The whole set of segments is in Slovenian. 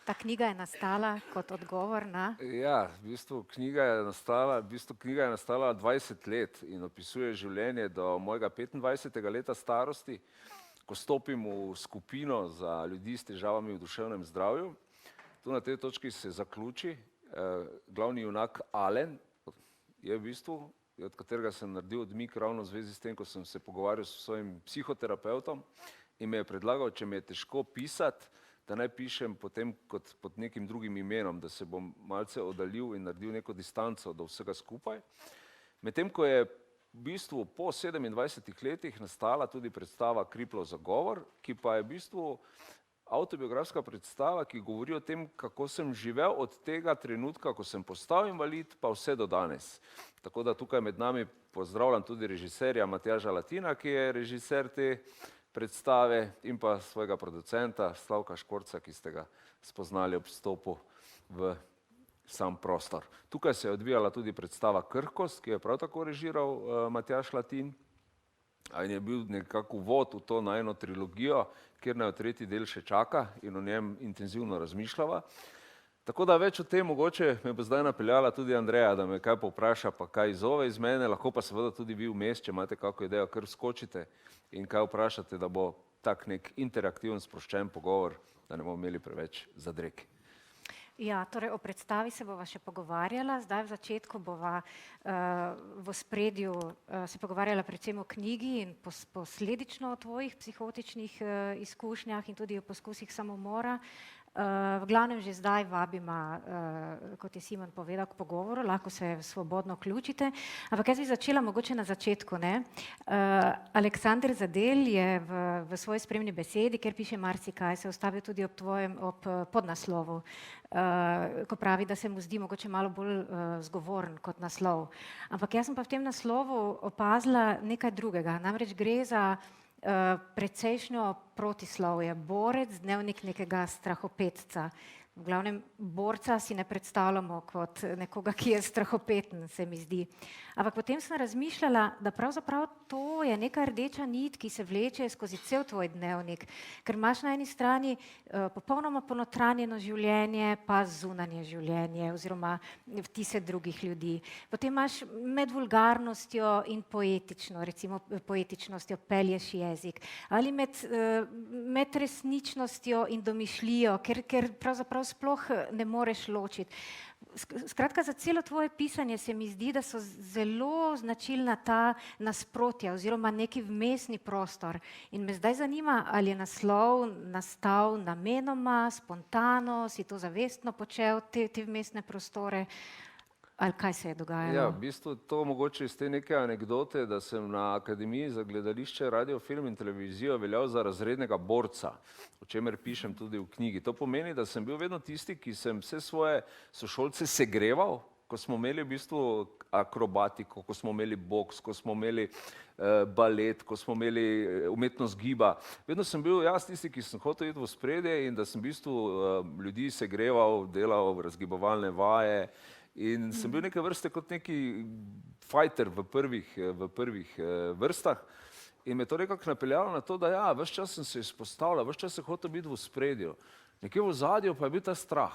Ta knjiga je nastala kot odgovor na... Ja, knjiga je nastala 20 let in opisuje življenje do mojega 25. leta starosti, ko stopim v skupino za ljudi s težavami v duševnem zdravju. Tu na tej točki se zaključi. Glavni junak Alen je od katerega sem naredil odmik ravno v zvezi s tem, ko sem se pogovarjal s svojim psihoterapeutom in me je predlagal, če mi je težko pisati, da naj pišem potem kot pod nekim drugim imenom, da se bom malce oddaljil in naredil neko distanco do vsega skupaj. Medtem ko je po 27 letih nastala tudi predstava Kriplov zagovor, ki pa je avtobiografska predstava, ki govori o tem, kako sem živel od tega trenutka, ko sem postal invalid, pa vse do danes. Tako da tukaj med nami pozdravljam tudi režiserja Matjaža Latina, ki je režiser te predstave, in pa svojega producenta Slavka Škorca, ki ste ga spoznali ob vstopu v sam prostor. Tukaj se je odvijala tudi predstava Krhkost, ki je prav tako režiral Matjaž Latin in je bil nekako uvod v to najino trilogijo, kjer naj tretji del še čaka in o njem intenzivno razmišljava. Tako da več o tem mogoče me bo zdaj napeljala tudi Andreja, da me kaj povpraša, pa kaj izzove iz mene, lahko pa seveda tudi vi vmes, če imate kako idejo, kar vskočite in kaj vprašate, da bo tak nek interaktiven, sproščen pogovor, da ne bomo imeli preveč zadreg. Ja, torej o predstavi se bova še pogovarjala, zdaj v začetku bova v ospredju se pogovarjala predvsem o knjigi in posledično o tvojih psihotičnih izkušnjah in tudi o poskusih samomora. V glavnem že zdaj vabima, kot je Simon povedal, k pogovoru, lahko se svobodno vključite, ampak jaz bi začela mogoče na začetku, ne. Aleksander Zadelj je v svoji spremni besedi, kjer piše marsikaj, se ustavil tudi ob tvojem podnaslovu, ko pravi, da se mu zdi mogoče malo bolj zgovoren kot naslov. Ampak jaz sem pa v tem naslovu opazila nekaj drugega, namreč gre za precejšnjo protislovje, borec, dnevnik nekega strahopetca. V glavnem, borca si ne predstavljamo kot nekoga, ki je strahopeten, se mi zdi. Ampak potem sem razmišljala, da pravzaprav to je neka rdeča nit, ki se vleče skozi cel tvoj dnevnik, ker imaš na eni strani popolnoma ponotranjeno življenje, pa zunanje življenje oziroma vtise drugih ljudi. Potem imaš med vulgarnostjo in poetično, recimo poetičnostjo pelješ jezik, ali med resničnostjo in domišljijo, ker pravzaprav sploh ne moreš ločiti. Skratka, za celo tvoje pisanje se mi zdi, da so zelo značilna ta nasprotja oziroma neki vmesni prostor. In me zdaj zanima, ali je naslov nastal namenoma, spontano, si to zavestno počel, te vmesne prostore, ali kaj se je dogajalo? Ja, v bistvu to mogoče iz te neke anekdote, da sem na Akademiji za gledališče, radio, film in televizijo veljal za razrednega borca, o čemer pišem tudi v knjigi. To pomeni, da sem bil vedno tisti, ki sem vse svoje sošolce segreval, ko smo imeli v bistvu akrobatiko, ko smo imeli boks, ko smo imeli balet, ko smo imeli umetnost giba. Vedno sem bil jaz tisti, ki sem hotel iti v ospredje in da sem v bistvu ljudi segreval, delal razgibovalne vaje in sem bil neke vrste kot neki fighter v prvih vrstah. In me to nekako napeljalo na to, da ja, ves čas sem se izpostavljal, ves čas sem hotel biti v ospredju. Nekje v ozadju pa je bil ta strah,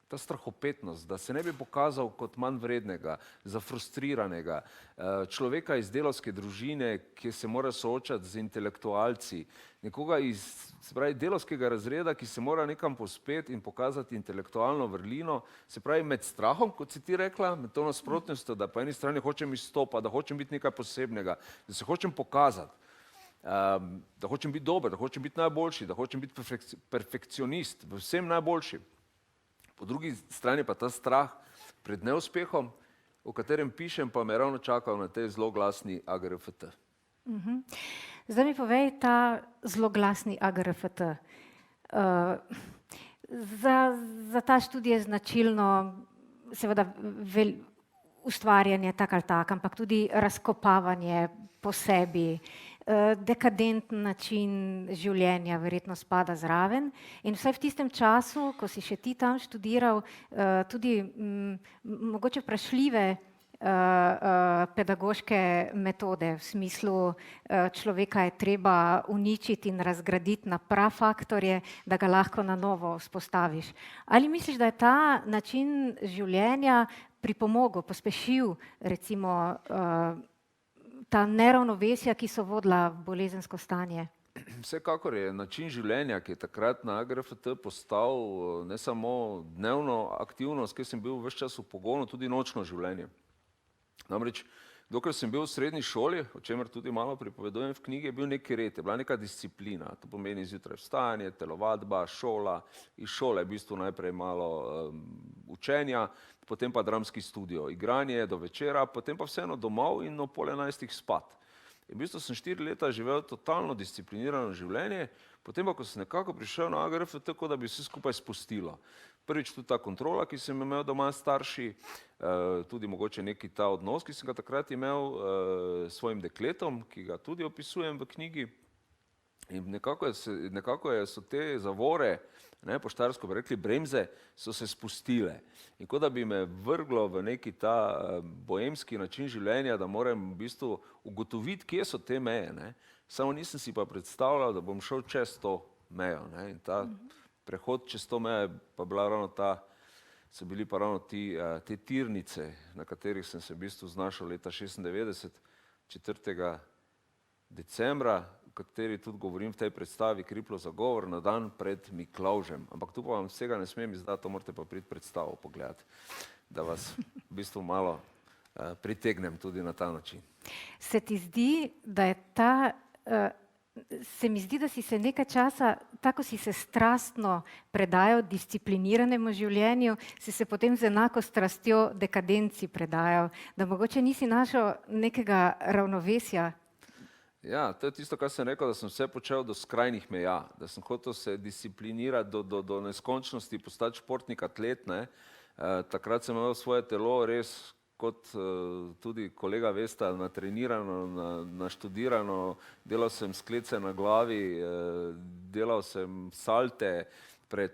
ta strahopetnost, da se ne bi pokazal kot manj vrednega, zafrustriranega, človeka iz delavske družine, ki se mora soočati z intelektualci, nekoga iz delavskega razreda, ki se mora nekam povzpeti in pokazati intelektualno vrlino, se pravi med strahom, kot si ti rekla, med to nasprotnostjo, da po eni strani hočem izstopati, da hočem biti nekaj posebnega, da se hočem pokazati, da hočem biti dober, da hočem biti najboljši, da hočem biti perfekcionist, v vsem najboljši. Po drugi strani pa ta strah pred neuspehom, o katerem pišem, pa me ravno čakal na tej zloglasni AGRFT. Zdaj mi povej ta zloglasni AGRFT. Za ta študij je značilno seveda ustvarjanje tak ali tak, ampak tudi razkopavanje po sebi, dekadenten način življenja verjetno spada zraven. In vsaj v tistem času, ko si še ti tam študiral, tudi mogoče vprašljive pedagoške metode, v smislu človeka je treba uničiti in razgraditi na prafaktorje, da ga lahko na novo vzpostaviš. Ali misliš, da je ta način življenja pripomogel, pospešil recimo ta neravnovesja, ki so vodila v bolezensko stanje? Vsekakor je način življenja, ki je takrat na AGRFT postal ne samo dnevno aktivnost, kjer sem bil ves čas v pogonu, tudi nočno življenje. Namreč, dokler sem bil v srednji šoli, o čemer tudi malo pripovedujem v knjigi, je bil neki red, je bila neka disciplina. To pomeni zjutraj vstajanje, telovadba, šola. Iz šole v bistvu najprej malo učenja, potem pa dramski studio, igranje do večera, potem pa vseeno domov in ob 10:30 spat. In v bistvu sem 4 leta živel totalno disciplinirano življenje, potem pa, ko sem nekako prišel na AGRFT, tako da bi vse skupaj spustilo. Prvič tudi ta kontrola, ki sem imel doma s starši, tudi mogoče neki ta odnos, ki sem ga takrat imel s svojim dekletom, ki ga tudi opisujem v knjigi. In nekako so te zavore, po štajersko bi rekli bremze, so se spustile. In kot da bi me vrglo v neki ta boemski način življenja, da moram v bistvu ugotoviti, kje so te meje. Samo nisem si pa predstavljal, da bom šel čez to mejo. In ta prehod čez to mejo pa bila ravno so bili pa ravno te tirnice, na katerih sem se v bistvu znašel leta 96, 4. decembra, o kateri tudi govorim v tej predstavi Kriplo za govor, na dan pred Miklavžem. Ampak tu pa vam vsega ne smem izdati, to morate pa priti predstavo pogledati, da vas v bistvu malo pritegnem tudi na ta način. Se ti zdi, da je se mi zdi, da si se nekaj časa, tako si se strastno predajal discipliniranemu življenju, si se potem z enako strastjo dekadenci predajal, da mogoče nisi našel nekega ravnovesja. Ja, to je tisto, kar sem rekel, da sem vse počel do skrajnih meja, da sem hotel se disciplinirati do neskončnosti, postati športnik, atlet. Takrat sem imel svoje telo res, kot tudi kolega vesta, natrenirano, naštudirano, delal sem sklece na glavi, delal sem salte pred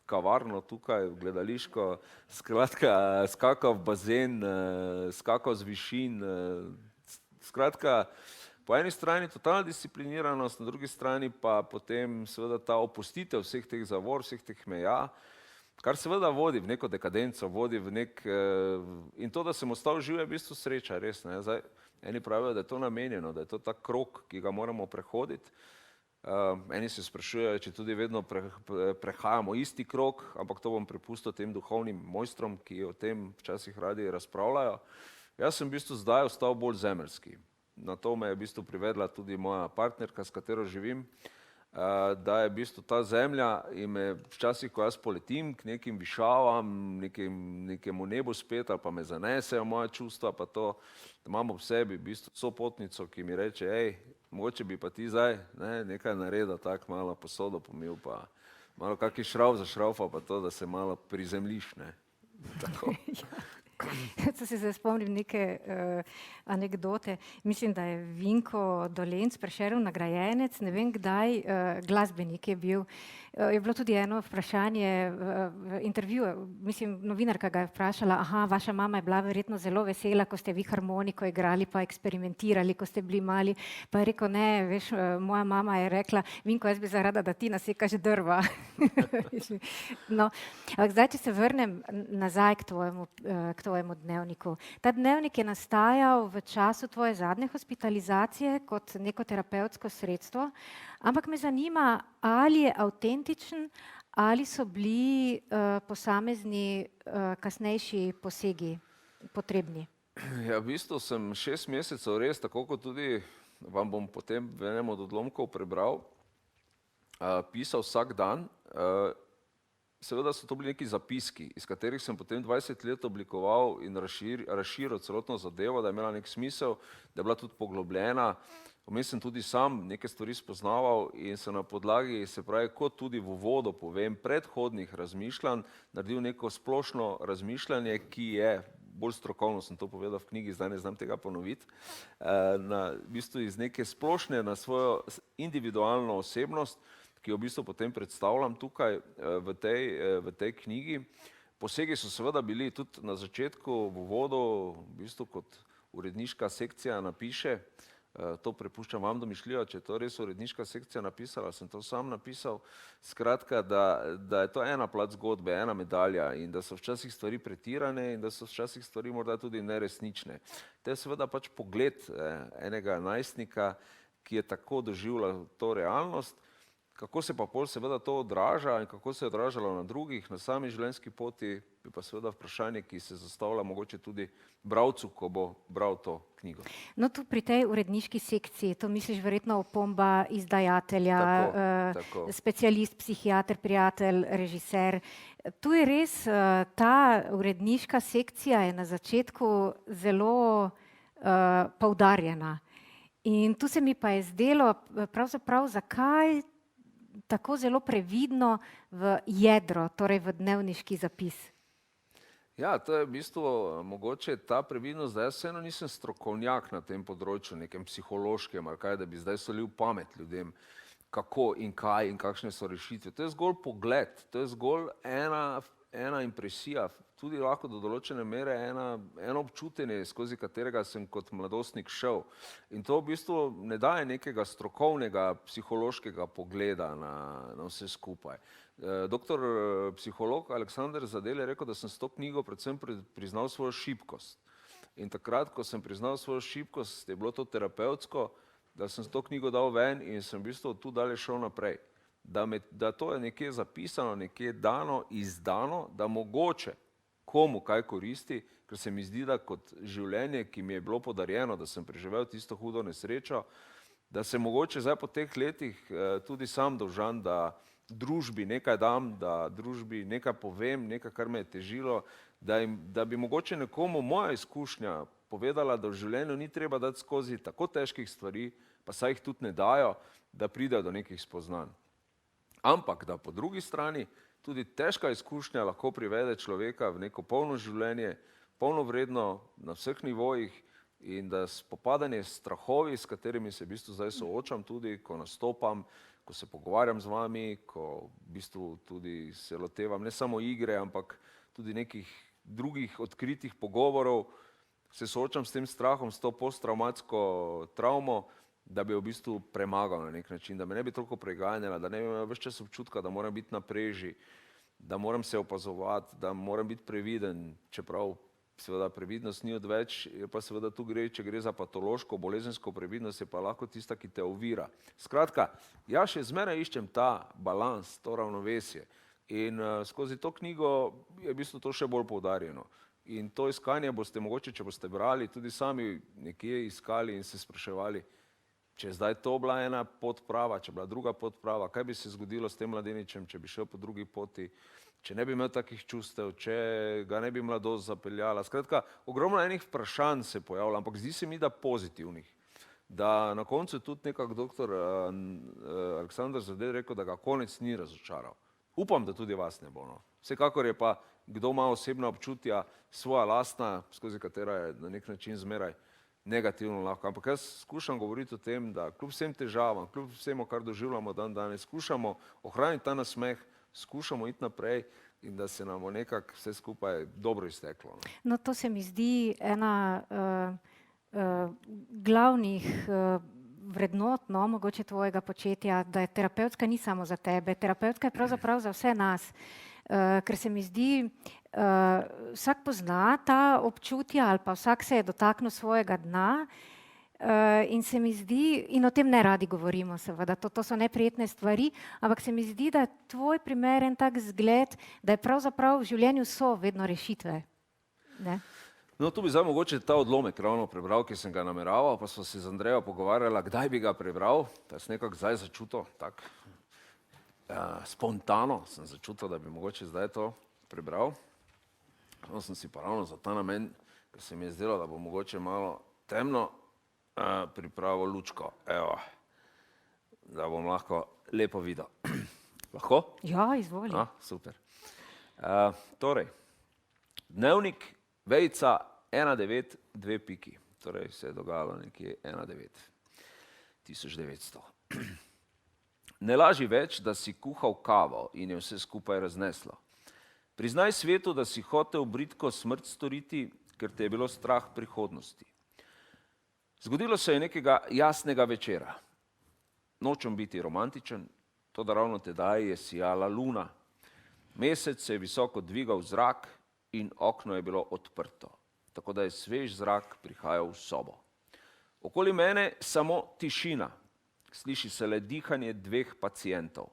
kavarno tukaj, gledališko, skratka, skakal v bazen, skakal z višin. Skratka, po eni strani totalna discipliniranost, na drugi strani pa potem seveda ta opustitev vseh teh zavor, vseh teh meja, kar seveda vodi v neko dekadenco, vodi v in to, da sem ostal živ, je v bistvu sreča, res. Zdaj, eni pravijo, da je to namenjeno, da je to ta krog, ki ga moramo prehoditi. Eni se sprašujejo, če tudi vedno prehajamo isti krog, ampak to bom prepustil tem duhovnim mojstrom, ki o tem včasih radi razpravljajo. Jaz sem v bistvu zdaj ostal bolj zemeljski. Na to me je v bistvu privedla tudi moja partnerka, s katero živim, da je v bistvu ta zemlja in me včasih, ko jaz poletim k nekim višavam, nekemu nebu spet, ali pa me zanesejo moja čustva, pa to, da imam ob sebi v bistvu sopotnico, ki mi reče, mogoče bi pa ti zdaj nekaj naredil, tako malo posodo pomil, pa malo kaki šrauf za šraufa, pa to, da se malo prizemljiš. Tako. To se zdaj spomnim neke anekdote. Mislim, da je Vinko Dolenc, Prešernov nagrajenec, ne vem kdaj, glasbenik je bil. Je bilo tudi eno vprašanje v intervjuju, mislim, novinarka ga je vprašala, vaša mama je bila verjetno zelo vesela, ko ste vi harmoniko igrali pa eksperimentirali, ko ste bili mali. Pa je rekel, ne, veš, moja mama je rekla, Vinko, jaz bi zarada, da ti nasekaš drva. No, ampak zdaj, če se vrnem nazaj k tvojemu dnevniku. Ta dnevnik je nastajal v času tvoje zadnje hospitalizacije kot neko terapevtsko sredstvo, ampak me zanima, ali je avtentičen, ali so bili posamezni kasnejši posegi potrebni. Ja, v bistvu sem 6 mesecev res, tako kot tudi vam bom potem v enem od odlomkov prebral, pisal vsak dan. Seveda so to bili neki zapiski, iz katerih sem potem 20 let oblikoval in razširil celotno zadevo, da je imela nek smisel, da je bila tudi poglobljena. Vmes sem tudi sam neke stvari spoznaval in se na podlagi, se pravi, kot tudi v uvodu povem, predhodnih razmišljanj, naredil neko splošno razmišljanje, ki je, bolj strokovno sem to povedal v knjigi, zdaj ne znam tega ponoviti, v bistvu iz neke splošne na svojo individualno osebnost, ki jo v bistvu potem predstavljam tukaj v tej knjigi, Posegi so seveda bili tudi na začetku, v uvodu, v bistvu kot uredniška sekcija napiše, to prepuščam vam domišljijo, če je to res uredniška sekcija napisala, sem to sam napisal, skratka, da je to ena plat zgodbe, ena medalja in da so včasih stvari pretirane in da so včasih stvari morda tudi neresnične. To je seveda pač pogled enega najstnika, ki je tako doživljal to realnost, kako se pa pol seveda to odraža in kako se je odražalo na drugih, na sami življenjski poti, je pa seveda vprašanje, ki se zastavlja mogoče tudi bralcu, ko bo bral to knjigo. No, tu pri tej uredniški sekciji, to misliš verjetno opomba izdajatelja, Tako. specialist, psihiater, prijatelj, režiser. Tu je res, ta uredniška sekcija je na začetku zelo poudarjena. In tu se mi pa je zdelo, pravzaprav zakaj tako zelo previdno v jedro, torej v dnevniški zapis. Ja, to je v bistvu mogoče ta previdnost, da jaz vseeno nisem strokovnjak na tem področju, nekem psihološkem ali kaj, da bi zdaj solil pamet ljudem, kako in kaj in kakšne so rešitve. To je zgolj pogled, to je zgolj ena impresija, tudi lahko do določene mere eno občutenje, skozi katerega sem kot mladostnik šel. In to v bistvu ne daje nekega strokovnega psihološkega pogleda na vse skupaj. Doktor psiholog Aleksander Zadel je rekel, da sem s to knjigo predvsem priznal svojo šibkost. In takrat, ko sem priznal svojo šibkost, je bilo to terapevtsko, da sem s to knjigo dal ven in sem v bistvu tu dalje šel naprej. Da to je nekje zapisano, nekje dano, izdano, da mogoče komu kaj koristi, ker se mi zdi, da kot življenje, ki mi je bilo podarjeno, da sem preživel tisto hudo nesrečo, da se mogoče zdaj po teh letih tudi sam dolžan, da družbi nekaj dam, da družbi nekaj povem, nekaj, kar me je težilo, da bi mogoče nekomu moja izkušnja povedala, da v življenju ni treba dati skozi tako težkih stvari, pa saj jih tudi ne dajo, da pridejo do nekih spoznanj. Ampak da po drugi strani tudi težka izkušnja lahko privede človeka v neko polno življenje, polnovredno na vseh nivojih in da spopadanje s strahovi, s katerimi se v bistvu zdaj soočam tudi, ko nastopam, ko se pogovarjam z vami, ko v bistvu tudi se lotevam ne samo igre, ampak tudi nekih drugih odkritih pogovorov, se soočam s tem strahom, s to posttraumatsko travmo, da bi v bistvu premagal na nek način, da me ne bi toliko preganjala, da ne bi imel ves čas občutka, da moram biti na preži, da moram se opazovati, da moram biti previden, čeprav seveda previdnost ni odveč, je pa seveda tu gre, če gre za patološko, bolezensko previdnost, je pa lahko tista, ki te ovira. Skratka, jaz še zmeraj iščem ta balans, to ravnovesje in skozi to knjigo je v bistvu to še bolj poudarjeno. In to iskanje boste mogoče, če boste brali, tudi sami nekje iskali in se spraševali, če je zdaj to bila ena pot prava, če je bila druga pot prava, kaj bi se zgodilo s tem mladeničem, če bi šel po drugi poti, če ne bi imel takih čustev, če ga ne bi mladost zapeljala. Skratka, ogromno enih vprašanj se pojavlja, ampak zdi se mi, da pozitivnih. Da na koncu je tudi nekak doktor Aleksander Zadel rekel, da ga konec ni razočaral. Upam, da tudi vas ne bo. No. Vsekakor je pa, kdo ima osebna občutja, svoja lastna, skozi katera je na nek način zmeraj negativno lahko. Ampak jaz skušam govoriti o tem, da kljub vsem težavam, kljub vsemu, kar doživljamo dan danes, skušamo ohraniti ta nasmeh, skušamo iti naprej in da se nam bo nekako vse skupaj dobro izteklo. No, to se mi zdi ena glavnih vrednot, no, mogoče tvojega početja, da je terapevtska ni samo za tebe, terapevtska je pravzaprav za vse nas. Ker se mi zdi, vsak pozna ta občutja ali pa vsak se je dotaknil svojega dna in se mi zdi, in o tem ne radi govorimo seveda, to so neprijetne stvari, ampak se mi zdi, da je tvoj primer en tak zgled, da je pravzaprav v življenju so vedno rešitve. Ne? No, tu bi zdaj mogoče ta odlomek ravno prebral, ki sem ga nameraval, pa smo se z Andrejo pogovarjala, kdaj bi ga prebral, da sem nekako zdaj začutil tako. Spontano sem začutil, da bi mogoče zdaj to prebral. No, sem si pa ravno za ta namen, ker se mi je zdelo, da bo mogoče malo temno, pripravil lučko. Evo, da bom lahko lepo videl. Lahko? Ja, izvoli. Super. Torej, dnevnik, vejica 192 piki. Torej se je dogajalo nekje 1900. Ne laži več, da si kuhal kavo in je vse skupaj razneslo. Priznaj svetu, da si hotel bridko smrt storiti, ker te je bilo strah prihodnosti. Zgodilo se je nekega jasnega večera. Nočem biti romantičen, toda ravno tedaj je sijala luna. Mesec se je visoko dvigal v zrak in okno je bilo odprto, tako da je svež zrak prihajal v sobo. Okoli mene samo tišina, sliši se le dihanje 2 pacientov.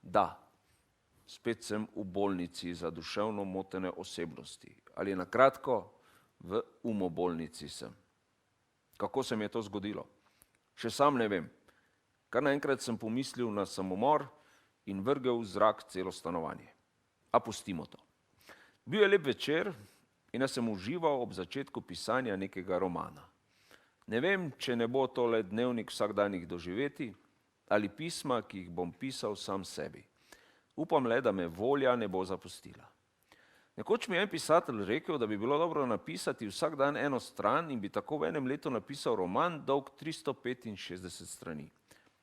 Da, spet sem v bolnici za duševno motene osebnosti, ali na kratko v umobolnici sem. Kako se mi je to zgodilo? Še sam ne vem. Kar naenkrat sem pomislil na samomor in vrgel v zrak celo stanovanje. A pustimo to. Bil je lep večer in jaz sem užival ob začetku pisanja nekega romana. Ne vem, če ne bo to le dnevnik vsakdanjih doživeti ali pisma, ki jih bom pisal sam sebi. Upam le, da me volja ne bo zapustila. Nekoč mi je en pisatelj rekel, da bi bilo dobro napisati vsak dan 1 stran in bi tako v enem letu napisal roman dolg 365 strani.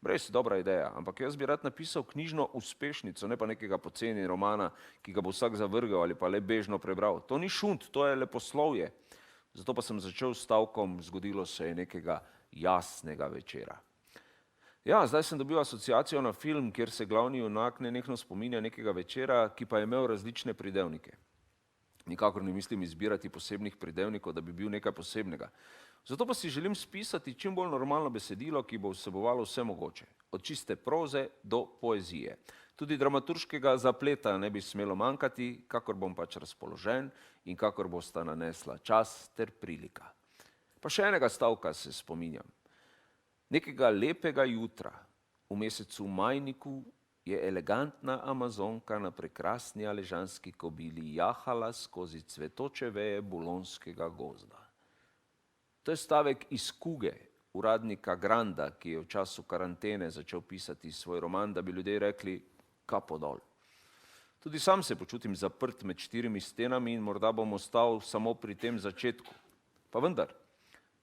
Res dobra ideja, ampak jaz bi rad napisal knjižno uspešnico, ne pa nekega poceni romana, ki ga bo vsak zavrgel ali pa le bežno prebral. To ni šund, to je leposlovje. Zato pa sem začel s stavkom, zgodilo se je nekega jasnega večera. Ja, zdaj sem dobil asociacijo na film, kjer se glavni junak nenehno spominja nekega večera, ki pa je imel različne pridevnike. Nikakor ne mislim izbirati posebnih pridevnikov, da bi bil nekaj posebnega. Zato pa si želim spisati čim bolj normalno besedilo, ki bo vsebovalo vse mogoče, od čiste proze do poezije. Tudi dramaturškega zapleta ne bi smelo manjkati, kakor bom pač razpoložen in kakor bosta nanesla čas ter prilika. Pa še enega stavka se spominjam. Nekega lepega jutra v mesecu majniku je elegantna Amazonka na prekrasni aležanski kobili jahala skozi cvetoče veje bulonskega gozda. To je stavek iz Kuge, uradnika Granda, ki je v času karantene začel pisati svoj roman, da bi ljudje rekli kapo dol. Tudi sam se počutim zaprt med 4 stenami in morda bom ostal samo pri tem začetku. Pa vendar,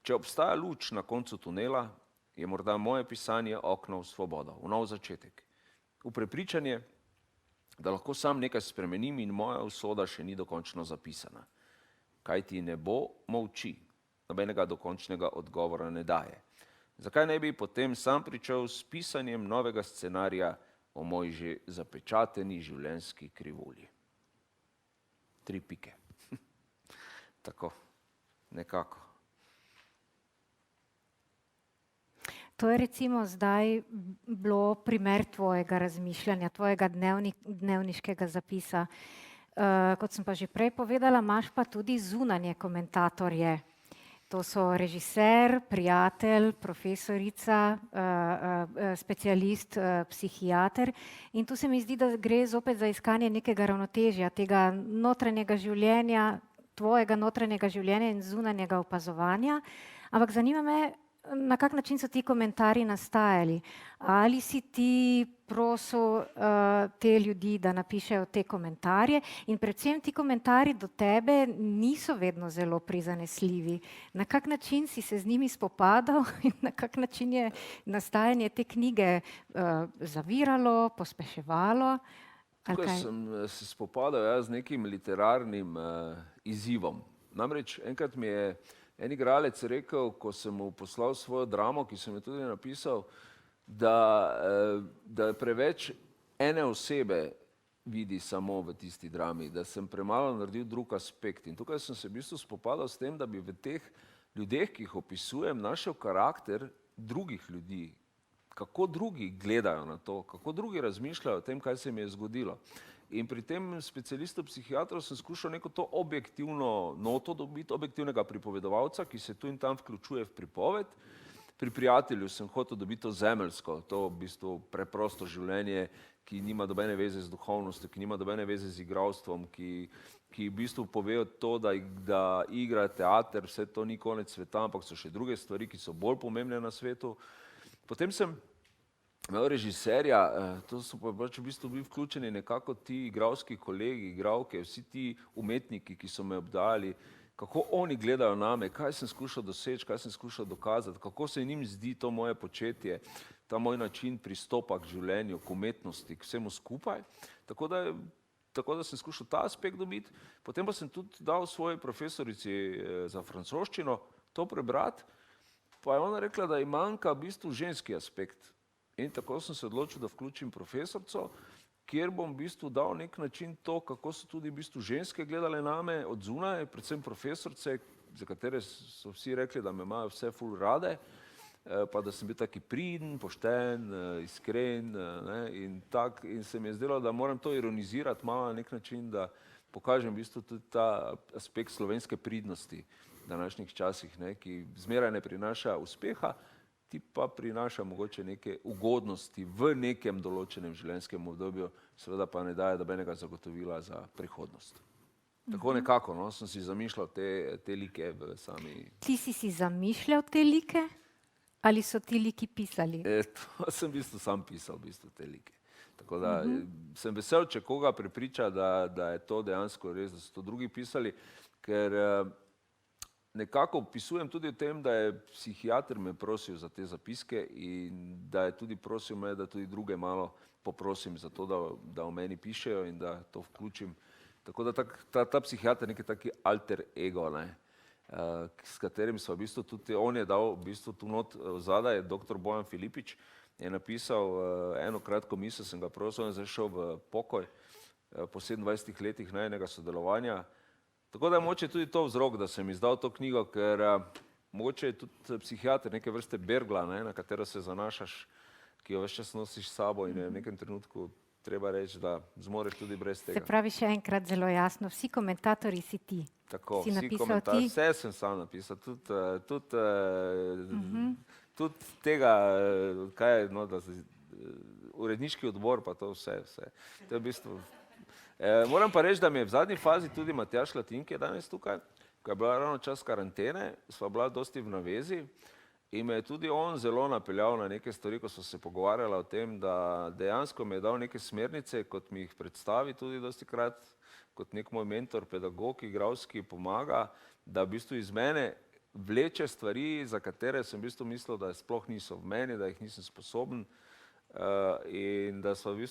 če obstaja luč na koncu tunela, je morda moje pisanje okno v svobodo, v nov začetek. V prepričanje, da lahko sam nekaj spremenim in moja usoda še ni dokončno zapisana. Kaj ti nebo molči, nobenega dokončnega odgovora ne daje. Zakaj ne bi potem sam pričel s pisanjem novega scenarija o moji že zapečateni življenjski krivulji? 3 pike. Tako, nekako. To je recimo zdaj bilo primer tvojega razmišljanja, tvojega dnevniškega zapisa. Kot sem pa že prej povedala, imaš pa tudi zunanje komentatorje. To so režiser, prijatelj, profesorica, specialist, psihiater. In tu se mi zdi, da gre zopet za iskanje nekega ravnotežja, tega notranjega življenja, tvojega notranjega življenja in zunanjega opazovanja. Ampak zanima me, na kak način so ti komentarji nastajali? Ali si ti prosil te ljudi, da napišejo te komentarje in predvsem ti komentarji do tebe niso vedno zelo prizanesljivi. Na kak način si se z njimi spopadal in na kak način je nastajanje te knjige zaviralo, pospeševalo? Tukaj sem se spopadal z nekim literarnim izzivom. Namreč enkrat mi je en igralec rekel, ko sem mu poslal svojo dramo, ki sem jo tudi napisal, da preveč ene osebe vidi samo v tisti drami, da sem premalo naredil drug aspekt. In tukaj sem se v bistvu spopadal s tem, da bi v teh ljudeh, ki jih opisujem, našel karakter drugih ljudi, kako drugi gledajo na to, kako drugi razmišljajo o tem, kaj se mi je zgodilo. In pri tem specialistu psihiatrov sem skušal neko to objektivno noto dobiti, objektivnega pripovedovalca, ki se tu in tam vključuje v pripoved. Pri prijatelju sem hotel dobiti to zemeljsko, to v bistvu preprosto življenje, ki nima nobene veze z duhovnostjo, ki nima nobene veze z igralstvom, ki v bistvu povejo to, da igra, teater, vse to ni konec sveta, ampak so še druge stvari, ki so bolj pomembne na svetu. Potem sem imel režiserja, to so pa pač v bistvu bili vključeni nekako ti igralski kolegi, igralke, vsi ti umetniki, ki so me obdajali, kako oni gledajo name, kaj sem skušal doseči, kaj sem skušal dokazati, kako se njim zdi to moje početje, ta moj način pristopa k življenju, k umetnosti, k vsemu skupaj. Tako da tako da sem skušal ta aspekt dobiti. Potem pa sem tudi dal svoji profesorici za francoščino to prebrati, pa je ona rekla, da ji manjka v bistvu ženski aspekt. In tako sem se odločil, da vključim profesorco, kjer bom v bistvu dal nek način to, kako so tudi v bistvu ženske gledale name od zunaj, predvsem profesorce, za katere so vsi rekli, da me imajo vse ful rade, pa da sem bil taki priden, pošten, iskren, ne, in se mi je zdelo, da moram to ironizirati malo na nek način, da pokažem v bistvu tudi ta aspekt slovenske pridnosti v današnjih časih, ne, ki zmeraj ne prinaša uspeha, ti pa prinaša mogoče neke ugodnosti v nekem določenem življenjskem obdobju, seveda pa ne daje nobenega zagotovila za prihodnost. Tako nekako, no, sem si zamišljal te like v sami... Ti si zamišljal te like ali so ti liki pisali? To sem v bistvu sam pisal, v bistvu te like. Tako da sem vesel, če koga prepriča, da je to dejansko res, da so to drugi pisali, ker nekako opisujem tudi o tem, da je psihiater me prosil za te zapiske in da je tudi prosil me, da tudi druge malo poprosim za to, da o meni pišejo in da to vključim. Tako da ta psihiater neki taki alter ego, ne, s katerim so v bistvu tudi, on je dal v bistvu tu not zadaj, dr. Bojan Filipič je napisal eno kratko misel, sem ga prosil, on je zdaj šel v pokoj po 27 letih najinega sodelovanja. Tako da je mogoče tudi to vzrok, da sem izdal to knjigo, ker mogoče je tudi psihiater neke vrste bergla, ne, na katero se zanašaš, ki jo ves čas nosiš s sabo in je v nekem trenutku treba reči, da zmoreš tudi brez tega. Se pravi še enkrat zelo jasno, vsi komentatorji si ti. Tako, si vsi komentarji, vse sem sam napisal, tudi tega, kaj je, no, da uredniški odbor, pa to vse. To je v bistvu... Moram pa reči, da mi je v zadnji fazi tudi Matjaž Latin, ki je danes tukaj, ko je bila ravno čas karantene, sva bila dosti v navezi in me je tudi on zelo napeljal na neke stvari, ko so se pogovarjala o tem, da dejansko mi je dal neke smernice, kot mi jih predstavi tudi dosti krat, kot nek moj mentor, pedagog, igralski, pomaga, da v bistvu iz mene vleče stvari, za katere sem v bistvu mislil, da sploh niso v meni, da jih nisem sposoben, in da sem v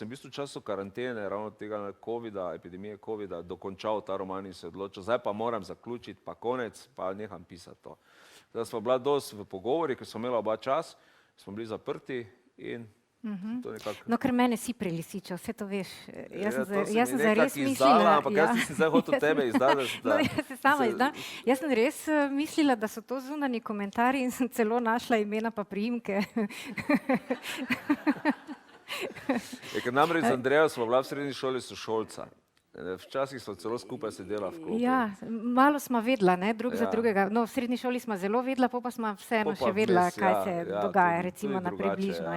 bistvu v času karantene, ravno tega covida, epidemije covida, dokončal ta roman in se odločil, zdaj pa moram zaključiti, pa konec, pa neham pisati to. Zdaj smo bila dosti v pogovori, ker smo imela oba čas, smo bili zaprti in to nekako... No, ker mene si prelisičal, vse to veš. Jaz sem zares mislila... Ampak jaz nisem zdaj hotel tebe izdati, No, jaz se sama izdam. Jaz sem res mislila, da so to zunanji komentarji in sem celo našla imena pa priimke. Ker namreč z Andrejo smo bila v srednji šoli sošolca. Včasih smo celo skupaj sedela v klopi. Ja, malo smo vedela, ne, drug za drugega. No, v srednji šoli smo zelo vedela, pa smo vseeno še vedela, kaj se dogaja, recimo na približno.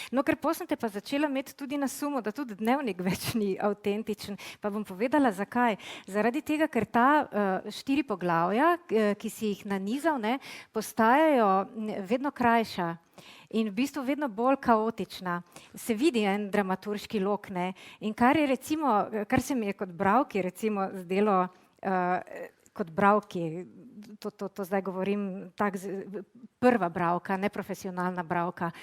No, ker potem sem te pa začela imeti tudi na sumu, da tudi dnevnik več ni avtentičen. Pa bom povedala, zakaj. Zaradi tega, ker ta 4 poglavja, ki si jih nanizal, ne, postajajo vedno krajša. In v bistvu vedno bolj kaotična. Se vidi en dramaturški lok, ne. In kar je recimo, kar se mi je kot bralki recimo zdelo, kot bralki, to zdaj govorim tak, prva bralka, neprofesionalna bralka,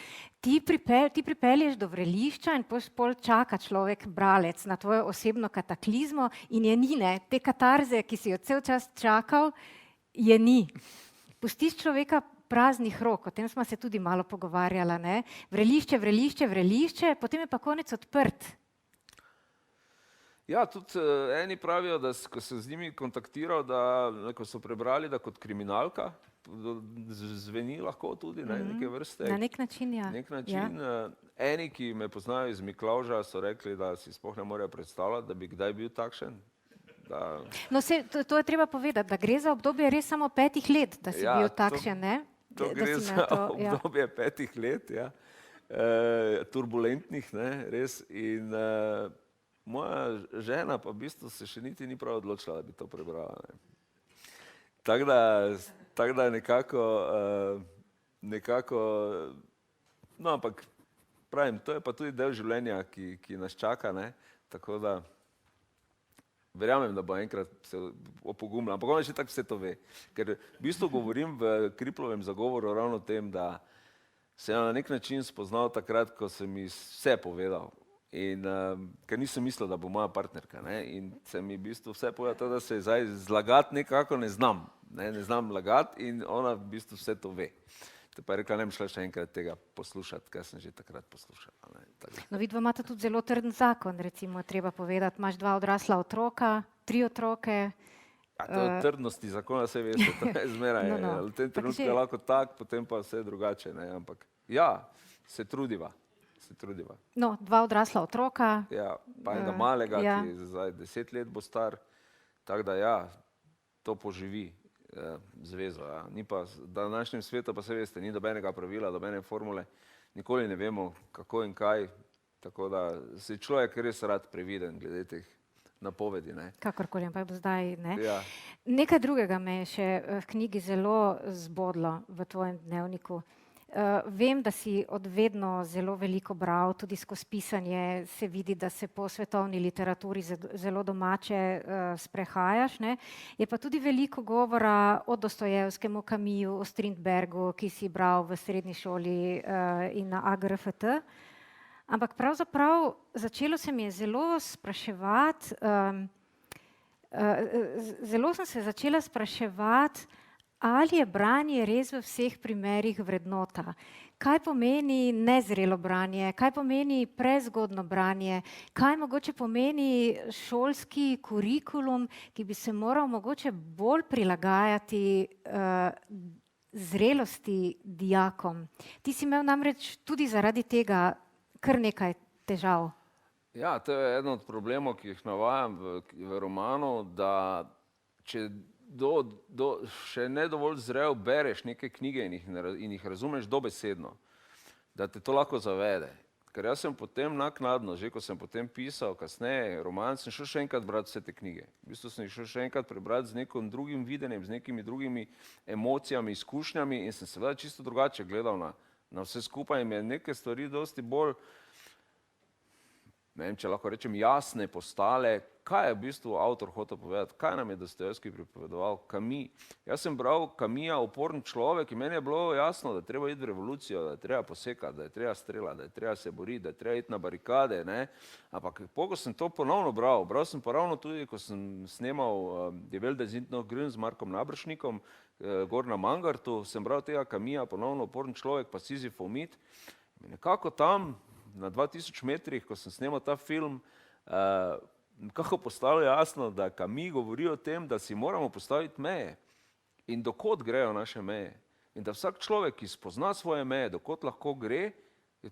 ti pripelješ do vrelišča in pol čaka človek, bralec, na tvojo osebno kataklizmo in je ni, ne. Te katarze, ki si jo cel čas čakal, je ni. Pustiš človeka praznih rok, o tem smo se tudi malo pogovarjala, ne? Vrelišče, potem je pa konec odprt. Ja, tudi eni pravijo, da ko sem z njimi kontaktiral, da ko so prebrali, da kot kriminalka, zveni lahko tudi, ne, neke vrste. Na nek način, ja. Eni, ki me poznajo iz Miklavža, so rekli, da si sploh ne morejo predstavljati, da bi kdaj bil takšen. No, to je treba povedati, da gre za obdobje res samo 5 let, da si bil takšen, ne? To gre za obdobje 5 let, ja. Turbulentnih, ne, res. In moja žena pa v bistvu se še niti ni prav odločila, da bi to prebrala. Tako da nekako, no, ampak pravim, to je pa tudi del življenja, ki nas čaka, ne, tako da verjamem, da bo enkrat se opogumila, ampak ona že tako vse to ve. Ker v bistvu govorim v Kriplovem zagovoru ravno o tem, da sem na nek način spoznal takrat, ko sem mi vse povedal In ker nisem mislil, da bo moja partnerka. Ne? In se mi v bistvu vse poje to, da se zdaj zlagati nekako ne znam. Ne znam lagati in ona v bistvu vse to ve. Te pa je rekla, ne bom šla še enkrat tega poslušati, kar sem že takrat poslušala. No, vidva imate tudi zelo trden zakon, recimo, treba povedati. Imaš 2 odrasla otroka, 3 otroke. To trdnosti zakona, vse veste, to je zmeraj. V tem trenutku je lahko tak, potem pa vse drugače. Ne? Ampak ja, se trudiva. No, 2 odrasla otroka. Ja, pa enega malega, ki zdaj 10 let bo star. Tako da ja, to poživi zvezo. Ja. Ni pa, v današnjem svetu pa se veste, ni dobenega pravila, dobene formule. Nikoli ne vemo, kako in kaj. Tako da se človek res rad previden glede teh napovedi. Ne. Kakorkoli, ampak do zdaj ne. Ja. Nekaj drugega me je še v knjigi zelo zbodlo v tvojem dnevniku. Vem, da si od vedno zelo veliko bral, tudi skozi pisanje se vidi, da se po svetovni literaturi zelo domače sprehajaš. Ne? Je pa tudi veliko govora o Dostojevskemu, Camillu, o Strindbergu, ki si bral v srednji šoli in na AGRFT. Ampak pravzaprav začelo se mi je zelo spraševati, zelo sem se začela spraševati, ali je branje res v vseh primerih vrednota? Kaj pomeni nezrelo branje? Kaj pomeni prezgodno branje? Kaj mogoče pomeni šolski kurikulum, ki bi se moral mogoče bolj prilagajati zrelosti dijakom? Ti si imel namreč tudi zaradi tega kar nekaj težav. Ja, to je eden od problemov, ki jih navajam v romanu, da če še ne dovolj zrel bereš neke knjige in jih razumeš dobesedno, da te to lahko zavede. Ker jaz sem potem naknadno, že ko sem potem pisal kasneje roman, sem šel še enkrat brati vse te knjige. V bistvu sem jih šel še enkrat prebrati z nekim drugim videnjem, z nekimi drugimi emocijami, izkušnjami in sem seveda čisto drugače gledal na vse skupaj in mi je neke stvari dosti bolj, ne vem, če lahko rečem, jasne postale, kaj je v bistvu avtor hotel povedati, kaj nam je Dostojevski pripovedoval, Camus. Jaz sem bral Camusa Uporen človek in meni je bilo jasno, da je treba iti v revolucijo, da je treba posekati, da je treba streljati, da je treba se boriti, da je treba iti na barikade, ne. Ampak ko sem to ponovno bral sem pa ravno tudi, ko sem snemal Die Welt des sind noch grün z Markom Nabršnikom, gor na Mangartu, sem bral tega Camusa ponovno Uporen človek pa Sizifov mit. Nekako tam, na 2000 metrih, ko sem snemal ta film, nekako postalo jasno, da Camus govori o tem, da si moramo postaviti meje in dokot grejo naše meje. In da vsak človek, ki spozna svoje meje, dokot lahko gre, je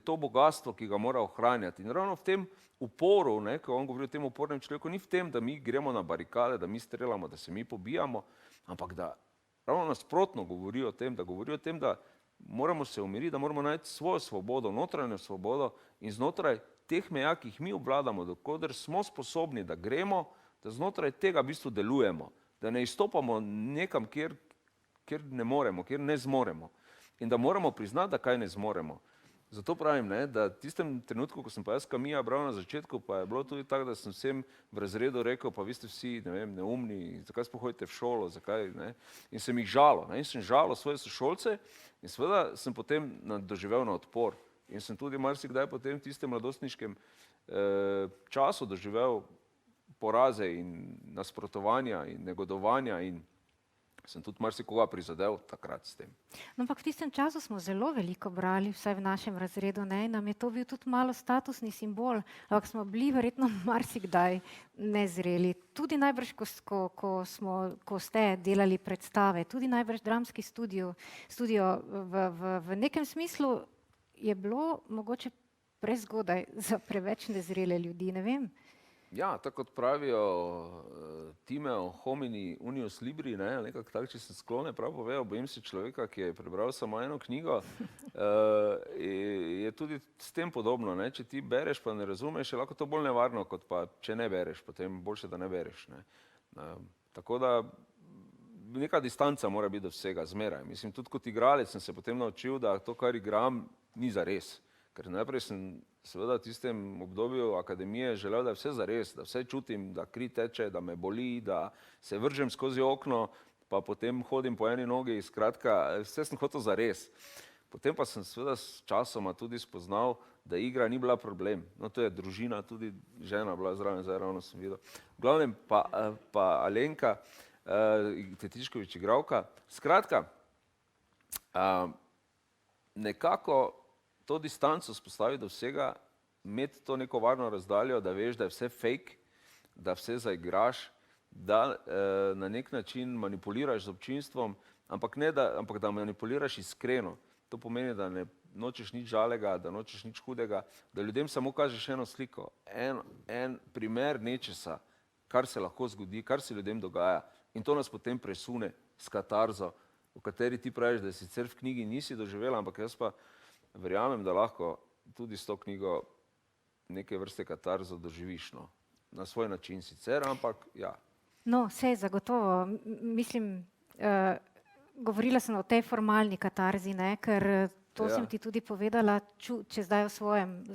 to bogatstvo, ki ga mora ohranjati. In ravno v tem uporu, ne, ko on govori o tem upornem človeku, ni v tem, da mi gremo na barikade, da mi streljamo, da se mi pobijamo, ampak da ravno nasprotno govori o tem, da moramo se umiriti, da moramo najti svojo svobodo, notranjo svobodo in znotraj teh meja, ki jih mi obvladamo, dokoder smo sposobni, da gremo, da znotraj tega v bistvu delujemo, da ne izstopamo nekam, kjer ne moremo, kjer ne zmoremo in da moramo priznati, da kaj ne zmoremo. Zato pravim, ne, da v tistem trenutku, ko sem pa jaz Camusa bral na začetku, pa je bilo tudi tako, da sem vsem v razredu rekel, pa vi ste vsi, ne vem, neumni, zakaj sploh hodite v šolo, zakaj, ne, in sem jih žalil, ne, in sem žalil svoje sošolce in seveda sem potem doživel na odpor in sem tudi marsikdaj potem v tistem mladostniškem času doživel poraze in nasprotovanja in negodovanja in sem tudi marsikoga prizadel takrat s tem. No, ampak v tistem času smo zelo veliko brali, vsaj v našem razredu, ne, nam je to bil tudi malo statusni simbol, ampak smo bili verjetno marsikdaj nezreli. Tudi najbrž, ko ste delali predstave, tudi najbrž dramski studio v nekem smislu je bilo mogoče prezgodaj za preveč nezrele ljudi, ne vem. Ja, tako kot pravijo Timeo homini unius libri, nekako tako, če sem sklone prav povedal, bojim se človeka, ki je prebral samo eno knjigo, je tudi s tem podobno, ne? Če ti bereš pa ne razumeš, je lahko to bolj nevarno, kot pa če ne bereš, potem boljše, da ne bereš. Ne? Tako da neka distanca mora biti do vsega, zmeraj. Mislim, tudi kot igralec sem se potem naučil, da to, kar igram, ni zares. Ker najprej sem seveda v tistem obdobju akademije želel, da je vse zares, da vse čutim, da kri teče, da me boli, da se vržem skozi okno, pa potem hodim po eni nogi, skratka, vse sem hotel zares. Potem pa sem seveda s časoma tudi spoznal, da igra ni bila problem. No, to je družina, tudi žena bila zraven, zdaj ravno sem videl. V glavnem pa Alenka, Tetiškovič igralka. Skratka, nekako to distanco spostaviti do vsega, imeti to neko varno razdaljo, da veš, da je vse fake, da vse zaigraš, da na nek način manipuliraš z občinstvom, ampak da manipuliraš iskreno. To pomeni, da ne nočeš nič žalega, da nočeš nič hudega, da ljudem samo kažeš eno sliko, en primer nečesa, kar se lahko zgodi, kar se ljudem dogaja. In to nas potem presune s katarzo, v kateri ti praviš, da sicer v knjigi nisi doživela, ampak jaz pa verjamem, da lahko tudi s to knjigo neke vrste katarzo doživiš, no. Na svoj način sicer, ampak ja. No, sej, zagotovo. Mislim, govorila sem o tej formalni katarzi, ne, ker to sem ti tudi povedala, če zdaj o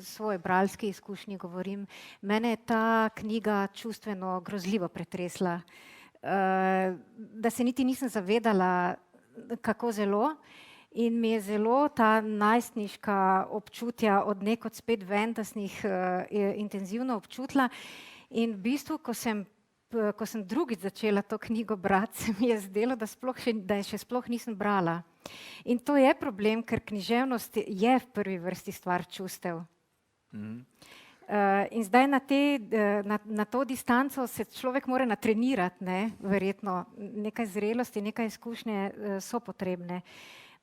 svoji bralski izkušnji govorim. Mene je ta knjiga čustveno grozljivo pretresla, da se niti nisem zavedala, kako zelo, in mi je zelo ta najstniška občutja od nekod spet ven, da sem jih intenzivno občutila. In v bistvu, ko sem drugič začela to knjigo brati, se mi je zdelo, da je še sploh nisem brala. In to je problem, ker književnost je v prvi vrsti stvar čustev. In zdaj na to distanco se človek mora natrenirati, ne, verjetno. Nekaj zrelosti, nekaj izkušnje so potrebne.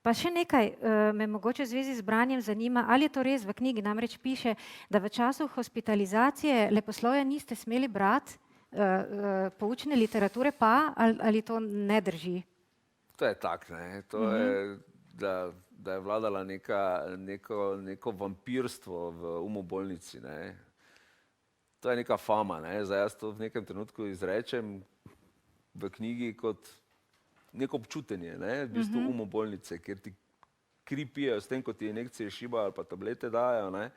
Pa še nekaj me mogoče v zvezi z branjem zanima, ali je to res v knjigi, namreč piše, da v času hospitalizacije leposlovja niste smeli brati, poučne literature pa, ali to ne drži? To je tak, ne. To je, da je vladala neko vampirstvo v umobolnici, ne. To je neka fama, ne. Zdaj jaz to v nekem trenutku izrečem v knjigi kot neko občutenje, ne, v bistvu umobolnice, kjer ti kri pijejo s tem, ko ti injekcije šibajo ali pa tablete dajo, ne.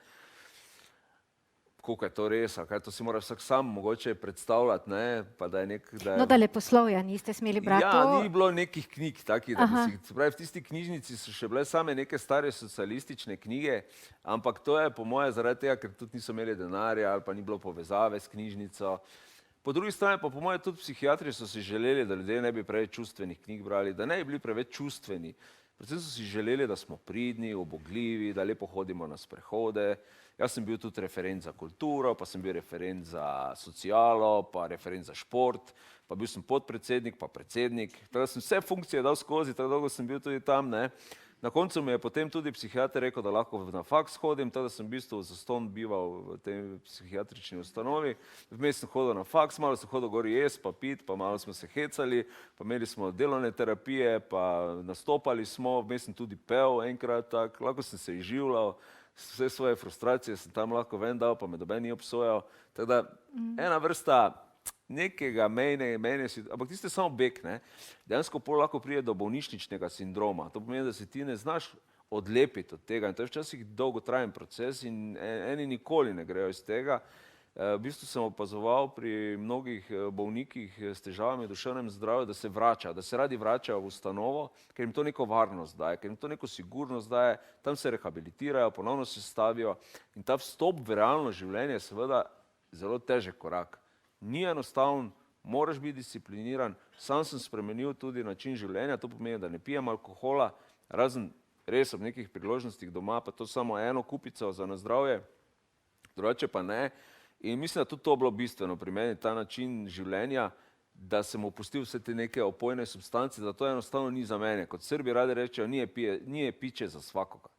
Koliko je to res, a kaj, to si mora vsak sam mogoče predstavljati, ne, pa da je No, da leposlovja niste smeli brati. Ja, ni bilo nekih knjig takih, da bi si, se pravi, v tisti knjižnici so še bile same neke stare socialistične knjige, ampak to je po moje zaradi tega, ker tudi niso imeli denarja ali pa ni bilo povezave s knjižnico. Po drugi strani pa po moje tudi psihiatri so si želeli, da ljudje ne bi preveč čustvenih knjig brali, da ne bi bili preveč čustveni. Predvsem so si želeli, da smo pridni, ubogljivi, da lepo hodimo na sprehode. Jaz sem bil tudi referent za kulturo, pa sem bil referent za socialo, pa referent za šport, pa bil sem podpredsednik, pa predsednik. Tako da sem vse funkcije dal skozi, tako dolgo sem bil tudi tam, ne. Na koncu mi je potem tudi psihiater rekel, da lahko na faks hodim, tako da sem v bistvu zastonj bival v tej psihiatrični ustanovi. Vmes sem hodil na faks, malo sem hodil gor jesti pa piti, pa malo smo se hecali, pa imeli smo delovne terapije, pa nastopali smo, vmes sem tudi pel enkrat, tako, lahko sem se izživljal, vse svoje frustracije sem tam lahko ven dal, pa me noben ni obsojal. Tako da ena vrsta nekega ampak tiste samo beg, ne. Dejansko pol lahko pride do bolnišničnega sindroma. To pomeni, da se ti ne znaš odlepiti od tega in to je včasih dolgotrajen proces in eni nikoli ne grejo iz tega. V bistvu sem opazoval pri mnogih bolnikih s težavami v duševnem zdravju, da se vračajo, da se radi vračajo v ustanovo, ker jim to neko varnost daje, ker jim to neko sigurnost daje, tam se rehabilitirajo, ponovno se stavijo in ta vstop v realno življenje je seveda zelo težek korak. Ni enostaven, moraš biti discipliniran, sam sem spremenil tudi način življenja, to pomeni, da ne pijem alkohola, razen res ob nekih priložnostih doma, pa to samo eno kupico za na zdravje, drugače pa ne. In mislim, da tudi to bilo bistveno pri meni, ta način življenja, da sem opustil vse te neke opojne substance, da to enostavno ni za mene. Kot Srbi radi rečejo, nije piće za svakoga.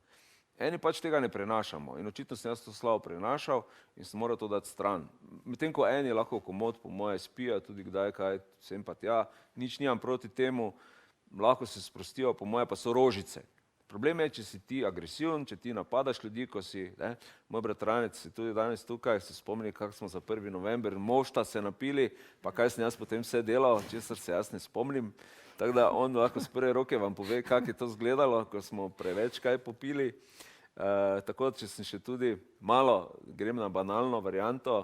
Eni pač tega ne prenašamo in očitno sem jaz to slabo prenašal in sem moral to dati stran. Medtem ko eni lahko komot po moje spijo, tudi kdaj kaj, sem pa tja, nič nimam proti temu, lahko se sprostijo, po moje pa so rožice. Problem je, če si ti agresiven, če ti napadaš ljudi, ko si, ne, moj bratranec je tudi danes tukaj, se spomni, kako smo za 1. november mošta se napili, pa kaj sem jaz potem vse delal, česar se jaz ne spomnim. Tako da on lahko z prve roke vam pove, kako je to izgledalo, ko smo preveč kaj popili. Tako da, če sem še tudi malo, grem na banalno varianto,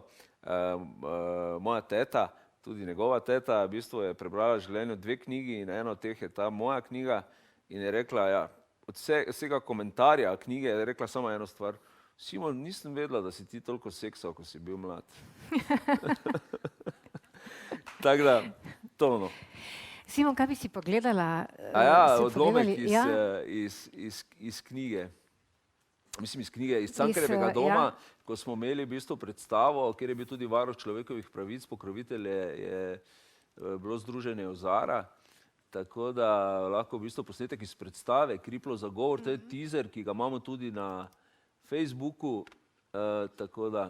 moja teta, tudi njegova teta, v bistvu je prebrala v življenju 2 knjigi in ena od teh je ta moja knjiga in je rekla, ja, od vsega komentarja knjige je rekla samo eno stvar. Simon, nisem vedela, da si ti toliko seksal, ko si bil mlad. Tako da, to ono. Simon, kaj bi si pogledala? Odlomek iz knjige. Mislim, iz knjige, iz Cankarjevega doma, ko smo imeli v bistvu predstavo, kjer je bil tudi varuh človekovih pravic, pokrovitelj je bilo Združenje Ozara, tako da lahko v bistvu posnetek iz predstave Kriplo za govor, to je teaser, ki ga imamo tudi na Facebooku, tako da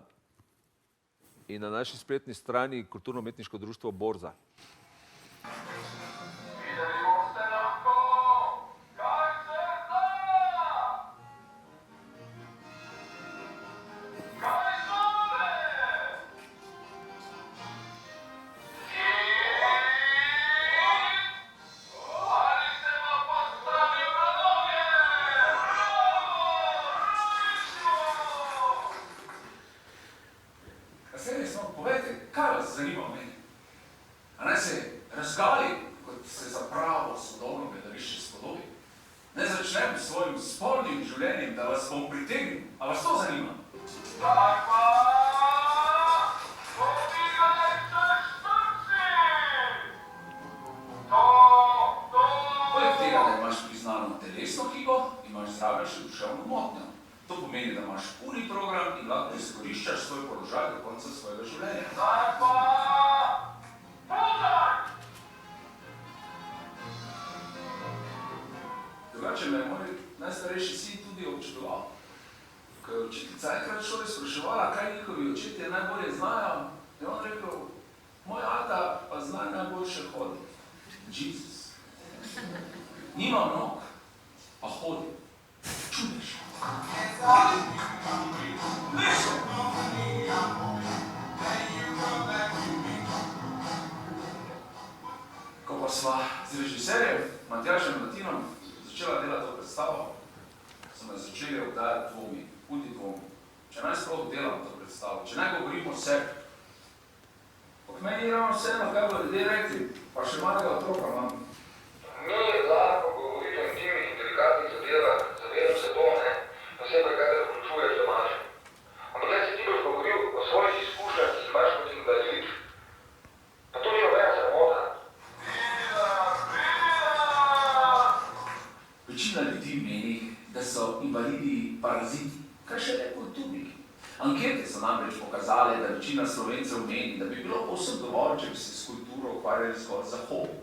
in na naši spletni strani Kulturno-umetniško društvo Borza. Kaj vas zanima meni? A naj se razgali, kot se za pravo sodobno gledališče spodobi? Ne začnem s svojim spolnim življenjem, da vas bom pritegnil. A vas to zanima? Poleg tega, da imaš priznano telesno higo, imaš zraven še duševno motnjo. To pomeni, da imaš puni program in lahko izkoriščaš svoj položaj do konca svojega življenja. Drugače me je moj najstarejši sin tudi občudoval. Ko je učiteljica enkrat šole spraševala, kaj njihovi očetje najbolje znajo, je on rekel, moj ata pa zna najboljše hoditi. Jezus. Nima nog, pa hodi. Čudež. Ko pa sva z režiserjem Matjažem Latinom začela delati to predstavo, so me začeli obdajati dvomi, hudi dvomi. Če naj sploh delam to predstavo, če naj govorim o sebi. Pa k meni je ravno vseeno, kaj bo ljudje rekli, pa še malega otroka imam. Mi lahko govoriti o intimnih in delikatnih zadevah, zavedam se to, ne? Posebej, kaj te vključuješ domače. Ampak zdaj si ti boš govoril o svojih izkušnjah, ki imaš kot invalid. Pa to ni nobena sramota. Večina ljudi meni, da so invalidi paraziti, kaj še le kulturniki. Ankete so namreč pokazale, da večina Slovencev meni, da bi bilo povsem dovolj, če bi se s kulturo ukvarjali zgolj za hobi.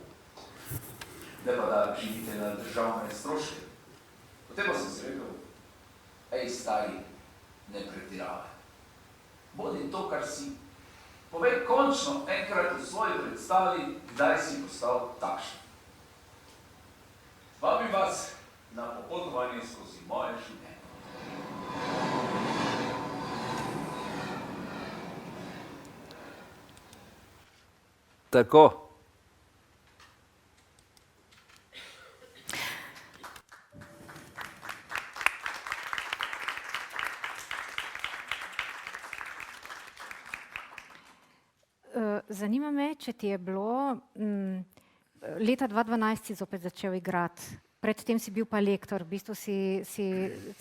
Ne pa da živite na državne stroške. Potem pa sem si rekel, ej, stari, ne pretiravaj. Bodi to, kar si. Povej končno enkrat v svoji predstavi, kdaj si postal takšen. Vabim vas na popotovanje skozi moje življenje. Tako. Zanima me, če ti je bilo, leta 2012 si zopet začel igrati, predtem si bil pa lektor, v bistvu si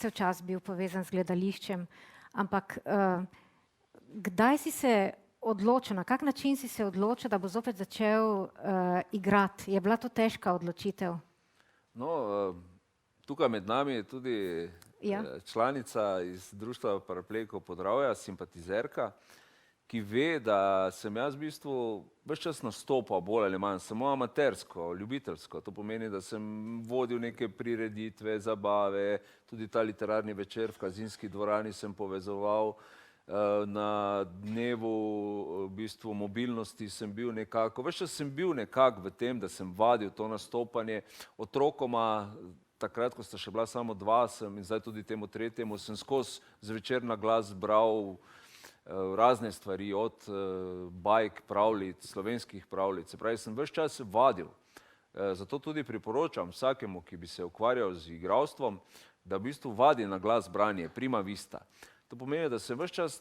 cel čas bil povezan z gledališčem, ampak kdaj si se odločil, na kak način si se odločil, da bo zopet začel igrati? Je bila to težka odločitev? No, tukaj med nami je tudi članica iz Društva paraplegikov Podravja, simpatizerka, ki ve, da sem jaz v bistvu ves čas nastopal bolj ali manj, samo amatersko, ljubiteljsko. To pomeni, da sem vodil neke prireditve, zabave, tudi ta literarni večer v Kazinski dvorani sem povezoval, na dnevu v bistvu mobilnosti sem bil nekako, ves čas sem bil nekako v tem, da sem vadil to nastopanje otrokoma. Takrat, ko sta še bila samo dva, in zdaj tudi temu tretjemu, sem skozi zvečer na glas bral razne stvari, od bajk, pravljic, slovenskih pravljic. Se pravi, sem ves čas vadil. Zato tudi priporočam vsakemu, ki bi se ukvarjal z igralstvom, da v bistvu vadi na glas branje, prima vista. To pomeni, da sem ves čas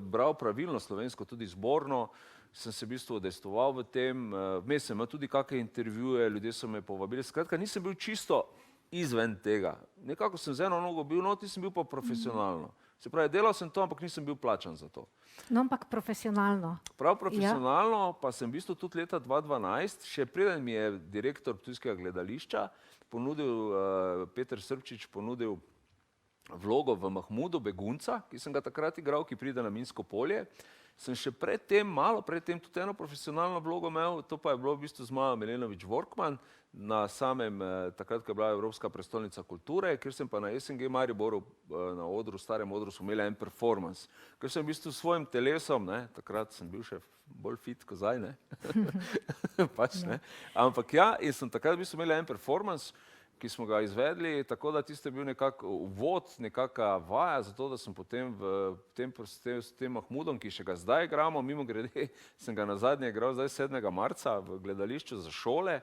bral pravilno slovensko, tudi zborno, sem se v bistvu udejstvoval v tem, vmes sem imel tudi kakšne intervjuje, ljudje so me povabili. Skratka, nisem bil čisto izven tega. Nekako sem z eno nogo bil, nisem bil pa profesionalno. Se pravi, delal sem to, ampak nisem bil plačan za to. No, ampak profesionalno. Prav profesionalno pa sem v bistvu tudi leta 2012, še preden mi je direktor Ptujskega gledališča ponudil, Peter Srbčič ponudil vlogo v Mahmudu, begunca, ki sem ga takrat igral, ki pride na minsko polje. Sem še predtem, malo predtem, tudi eno profesionalno vlogo imel, to pa je bilo v bistvu z Majo Milenović-Vorkman na samem, takrat, ko je bila Evropska prestolnica kulture, ker sem pa na SNG Mariboru na odru, starem odru, smo imeli en performance. Ker sem v bistvu s svojim telesom, takrat sem bil še bolj fit kot zdaj, pač, ampak ja, in sem takrat v bistvu imeli en performance, ki smo ga izvedli, tako da tisto je bil nekako uvod, nekaka vaja za to, da sem potem s tem Mahmudom, ki še ga zdaj igramo, mimogrede sem ga nazadnje igral zdaj 7. marca v gledališču za šole,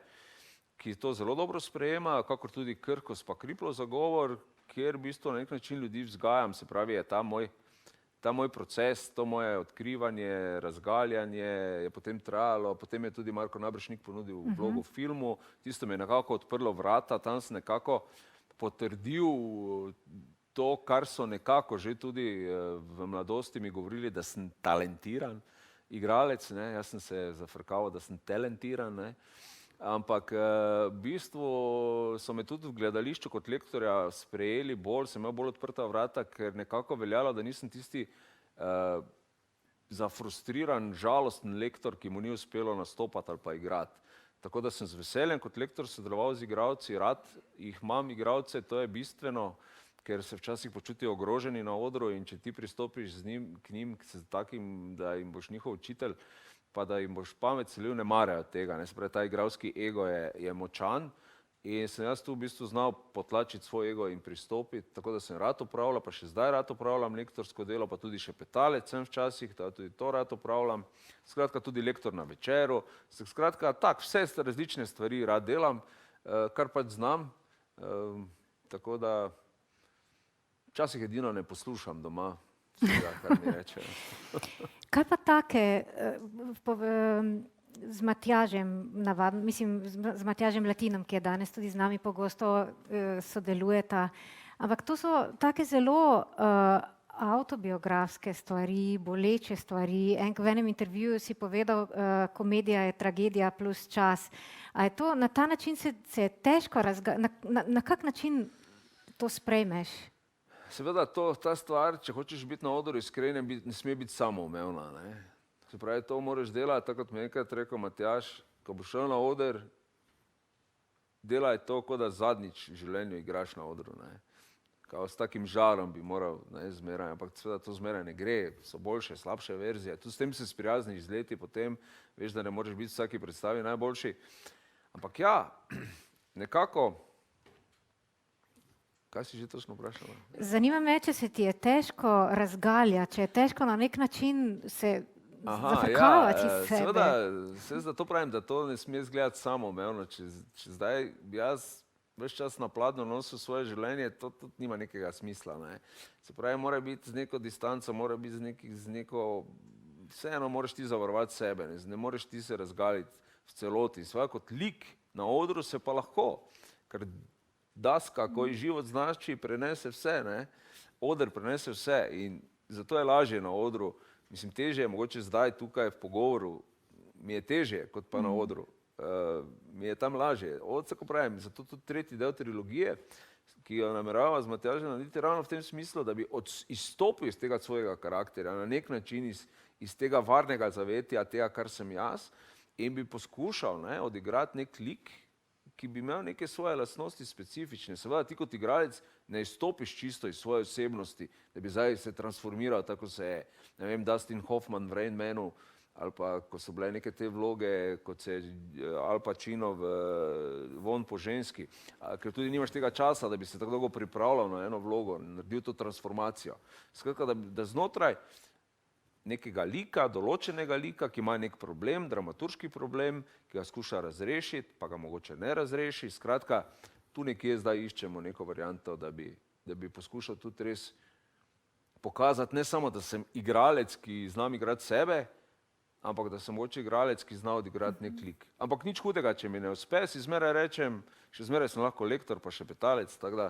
ki to zelo dobro sprejema, kakor tudi Krkos pa Kriplo za govor, kjer v bistvu na nek način ljudi vzgajam, se pravi, je ta moj proces, to moje odkrivanje, razgaljanje je potem trajalo, potem je tudi Marko Nabršnik ponudil vlogo v filmu, tisto mi je nekako odprlo vrata, tam sem nekako potrdil to, kar so nekako že tudi v mladosti mi govorili, da sem talentiran igralec, jaz sem se zafrkaval, da sem talentiran, ampak v bistvu so me tudi v gledališču kot lektorja sprejeli bolj, sem imel bolj odprta vrata, ker nekako veljalo, da nisem tisti zafrustriran, žalosten lektor, ki mu ni uspelo nastopati ali pa igrati. Tako da sem z veseljem kot lektor sodeloval z igralci, rad jih imam igralce, to je bistveno, ker se včasih počutijo ogroženi na odru in če ti pristopiš k njim s takim, da jim boš njihov učitelj, pa da jim boš pamet selil, ne marajo tega. Se pravi, ta igralski ego je močan in sem jaz tu v bistvu znal potlačiti svoj ego in pristopiti, tako da sem rad opravljal, pa še zdaj rad opravljam lektorsko delo, pa tudi še petalec sem včasih, tudi to rad opravljam. Skratka, tudi lektor na večeru. Skratka, vse različne stvari rad delam, kar pač znam, tako da včasih edino ne poslušam doma vsega, kar mi rečejo. Kaj pa take z Matjažem, mislim z Matjažem Latinom, ki je danes tudi z nami pogosto sodelujeta, ampak to so take zelo avtobiografske stvari, boleče stvari. V enem intervjuju si povedal, komedija je tragedija plus čas. A je to, na ta način se je težko na kak način to sprejmeš? Seveda, ta stvar, če hočeš biti na odru iskren, ne sme biti samoumevna. Se pravi, to moraš delati, tako kot mi enkrat rekel Matjaž, ko boš šel na oder, delaj to, kot da zadnjič v življenju igraš na odru. Kao s takim žarom bi moral zmeraj, ampak seveda to zmeraj ne gre, so boljše, slabše verzije. Tudi s tem se sprijazniš z leti, potem veš, da ne moreš biti v vsaki predstavi najboljši. Ampak ja, nekako. Kaj si že točno vprašala? Zanima me, če se ti je težko razgaljati, če je težko na nek način se zafrkavati iz sebe. Seveda, zato pravim, da to ne sme izgledati samoumevno. Če zdaj jaz ves čas na pladnju nosil svoje življenje, to tudi nima nekega smisla. Se pravi, mora biti z neko distanco, mora biti z neko, vseeno moraš ti zavarovati sebe, ne moreš ti se razgaliti v celoti. Seveda kot lik na odru se pa lahko, ker daska, ko ji život znači, prenese vse, oder prenese vse in zato je lažje na odru. Mislim, težje je mogoče zdaj tukaj v pogovoru, mi je težje kot pa na odru, mi je tam lažje. Ko pravim, zato tudi tretji del trilogije, ki jo namerava z Matjažem narediti ravno v tem smislu, da bi izstopil iz tega svojega karakterja, na nek način iz tega varnega zavetja, tega, kar sem jaz, in bi poskušal odigrati nek lik, ki bi imel neke svoje lastnosti specifične. Seveda ti kot igralec ne izstopiš čisto iz svoje osebnosti, da bi zdaj se transformiral, tako se je, ne vem, Dustin Hoffman v Rain Manu, ali pa ko so bile neke te vloge, kot se je Al Pacino v Von po ženski, ker tudi nimaš tega časa, da bi se tako dolgo pripravljal na eno vlogo, naredil to transformacijo. Skratka, da znotraj nekega lika, določenega lika, ki ima nek problem, dramaturški problem, ki ga skuša razrešiti, pa ga mogoče ne razreši. Skratka, tu nekje zdaj iščemo neko varianto, da bi poskušal tudi res pokazati ne samo, da sem igralec, ki znam igrati sebe, ampak da sem mogoče igralec, ki zna odigrati nek lik. Ampak nič hudega, če mi ne uspe, si zmeraj rečem, še zmeraj sem lahko lektor, pa še petalec, tako da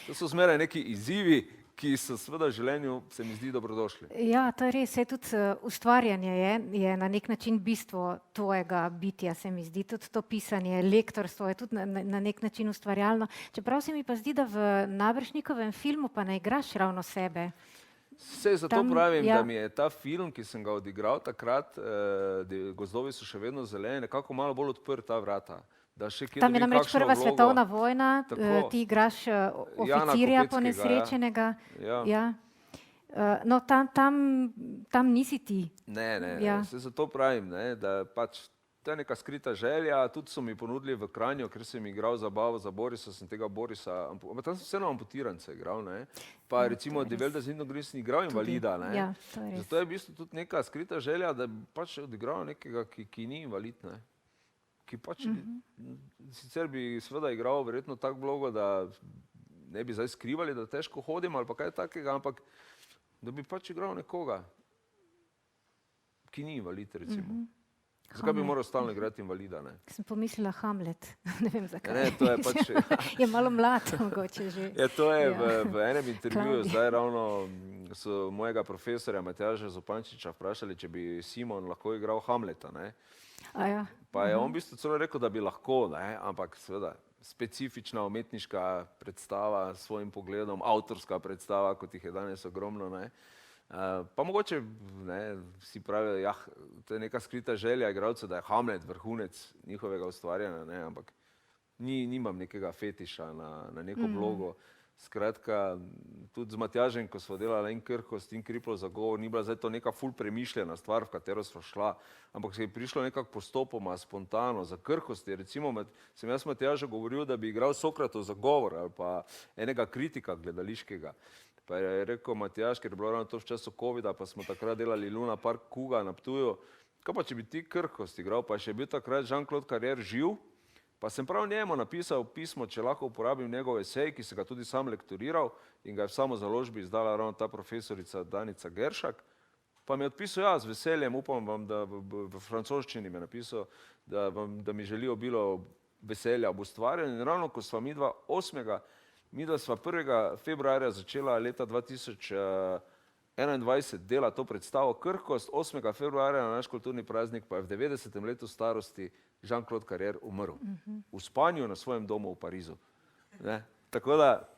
to so zmeraj neki izzivi, ki so seveda v življenju, se mi zdi, dobrodošli. Ja, to je res. Saj tudi ustvarjanje je na nek način bistvo tvojega bitja, se mi zdi. Tudi to pisanje, lektorstvo je tudi na nek način ustvarjalno. Čeprav se mi pa zdi, da v Naberšnikovem filmu pa ne igraš ravno sebe. Sej zato pravim, ja. da mi je ta film, ki sem ga odigral takrat, Gozdovi so še vedno zeleni, nekako malo bolj odprl ta vrata. Da še kje Tam je dobim namreč kakšno prva vlogo. svetovna vojna, Tako. ti igraš oficirja Kopeckega, ponesrečenega. Ja. Ja. No, tam nisi ti. Ne, Ja. se zato pravim, ne, da pač to je neka skrita želja, tudi so mi ponudili v Kranju, ker sem igral zabavo za Borisa, sem tega Borisa, ampak tam sem vseeno amputirance igral, ne. Pa recimo Develda Zindogris sem igral invalida, ne. Ja, to je res. Zato je v bistvu tudi neka skrita želja, da bi pač odigral nekega, ki ni invalid, ne. Ki pač, sicer bi seveda igral verjetno tak vlogo, da ne bi zdaj skrivali, da težko hodim ali pa kaj takega, ampak da bi pač igral nekoga, ki ni invalid, recimo. Zakaj bi moral stalno igrati invalida, ne? Sem pomislila Hamlet, ne vem zakaj. Ne, to je pač, Je malo mlad mogoče že. ja, to je Ja. v enem intervjuju, Klavdij. zdaj ravno so mojega profesorja Matjaža Zupančiča vprašali, če bi Simon lahko igral Hamleta, ne? A ja. Pa je on v bistvu celo rekel, da bi lahko, ne? Ampak seveda specifična umetniška predstava s svojim pogledom, avtorska predstava, kot jih je danes ogromno, ne? Pa mogoče ne, si pravijo, ja, to je neka skrita želja igralcev, da je Hamlet vrhunec njihovega ustvarjanja, ne, ampak nimam nekega fetiša na neko vlogo. Skratka, tudi z Matjažem, ko smo delali en Krhkost in Kriplo za govor, ni bila zdaj to neka ful premišljena stvar, v katero smo šla, ampak se je prišlo nekako postopoma, spontano. Za Krhkosti, recimo, sem jaz Matjažu govoril, da bi igral Sokratov za govor ali pa enega kritika gledališkega. Pa je rekel Matjaž, ker je bilo ravno to v času covida, pa smo takrat delali Luna Park Kuga na Ptuju, kaj pa če bi ti Krhkost igral, pa je še bil takrat Jean-Claude Carrière živ, pa sem prav njemu napisal pismo, če lahko uporabim njegov esej, ki sem ga tudi sam lektoriral in ga je v samozaložbi izdala ravno ta profesorica Danica Geršak, pa mi je odpisal, ja, z veseljem, upam vam, da v francoščini mi je napisal, da mi želi obilo veselja ob ustvarjanju. In ravno ko sva midva 1. februarja začela leta 2021 dela to predstavo Krhkost, 8. februarja na naš kulturni praznik pa je v 90. letu starosti Jean-Claude Carrière umrl. V spanju na svojem domu v Parizu. Ne? Tako da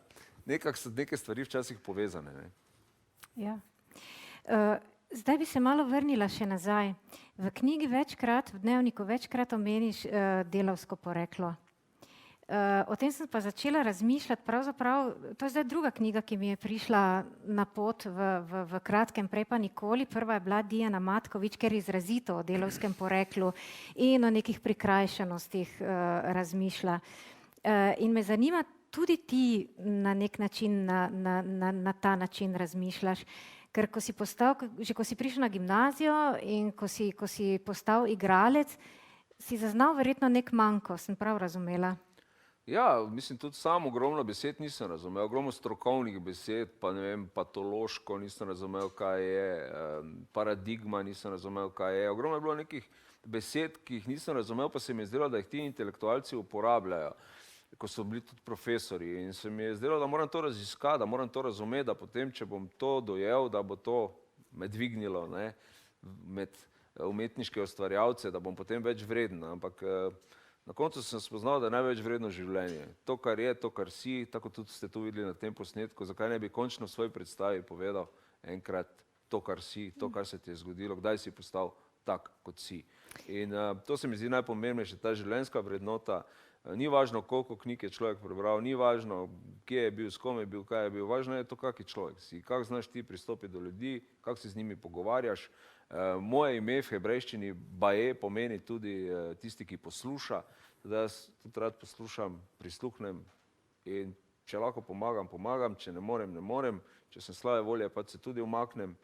nekako so neke stvari včasih povezane. Ne? Ja. Zdaj bi se malo vrnila še nazaj. V knjigi večkrat, v dnevniku večkrat omeniš delavsko poreklo. O tem sem pa začela razmišljati, pravzaprav, to je zdaj druga knjiga, ki mi je prišla na pot v kratkem, prej pa nikoli. Prva je bila Dijana Matkovič, ker je izrazito o delavskem poreklu in o nekih prikrajšanostih razmišlja. In me zanima, tudi ti na nek način, na ta način razmišljaš, ker ko si prišel na gimnazijo in ko si postal igralec, si zaznal verjetno nek manko, sem prav razumela? Ja, mislim, tudi sam ogromno besed nisem razumel, ogromno strokovnih besed, pa ne vem, patološko nisem razumel, kaj je, paradigma nisem razumel, kaj je. Ogromno je bilo nekih besed, ki jih nisem razumel, pa se mi je zdelo, da jih ti intelektualci uporabljajo, ko so bili tudi profesori. In se mi je zdelo, da moram to raziskati, da moram to razumeti, da potem, če bom to dojel, da bo to me dvignilo, ne, med umetniške ustvarjalce, da bom potem več vreden. Ampak na koncu sem spoznal, da je največ vredno življenje. To, kar je, to, kar si, tako tudi ste tu videli na tem posnetku, zakaj ne bi končno v svoji predstavi povedal enkrat to, kar si, to, kar se ti je zgodilo, kdaj si postal tak, kot si. In to se mi zdi najpomembnejše, ta življenjska vrednota. Ni važno, koliko knjig je človek prebral, ni važno, kje je bil, s kom je bil, kaj je bil, važno je to, kak je človek si, kako znaš ti pristopiti do ljudi, kako se z njimi pogovarjaš. Moje ime v hebrejščini baje pomeni tudi tisti, ki posluša, da jaz tudi rad poslušam, prisluhnem in če lahko pomagam, če ne morem, če sem slabe volje, pa se tudi umaknem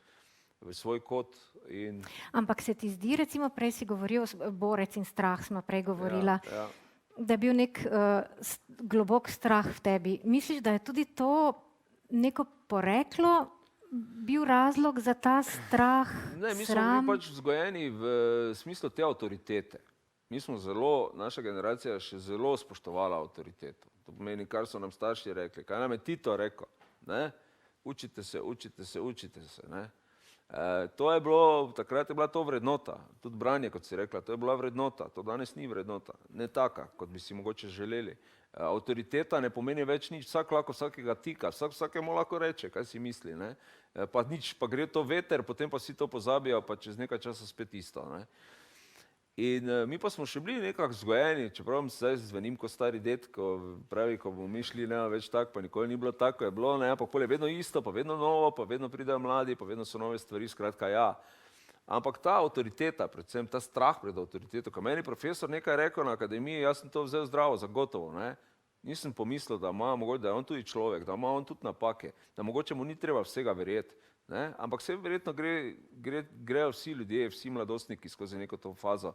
v svoj kot. Ampak se ti zdi, recimo prej si govoril, borec in strah smo prej govorila, Ja. da je bil nek globok strah v tebi. Misliš, da je tudi to neko poreklo bil razlog za ta strah, Ne, mi smo sram? bili pač vzgojeni v smislu te avtoritete. Mi smo naša generacija še zelo spoštovala avtoriteto. To pomeni, kar so nam starši rekli, kaj nam je Tito rekel, ne? Učite se, učite se, učite se, ne? To je bilo, takrat je bila to vrednota, tudi branje, kot si rekla, to je bila vrednota, to danes ni vrednota, ne taka, kot bi si mogoče želeli. Avtoriteta ne pomeni več nič, vsak lahko vsakega tika, vsakemu lahko reče, kaj si misli, ne? Pa nič, pa gre to veter, potem pa vsi to pozabijo, pa čez nekaj časa spet isto, ne? In mi pa smo še bili nekako vzgojeni, čeprav zdaj zvenim kot stari ded, ko pravi, ko bomo mi šli, nema več tako, pa nikoli ni bilo tako, je bilo, ne, ampak pol je vedno isto, pa vedno novo, pa vedno pridejo mladi, pa vedno so nove stvari, skratka ja. Ampak ta avtoriteta, predvsem ta strah pred avtoriteto, ko meni profesor nekaj rekel na akademiji, jaz sem to vzel zdravo, zagotovo, ne. Nisem pomislil, da mogoče, da je on tudi človek, da ima on tudi napake, da mogoče mu ni treba vsega verjeti, ne. Ampak se verjetno grejo vsi ljudje, vsi mladostniki skozi neko to fazo,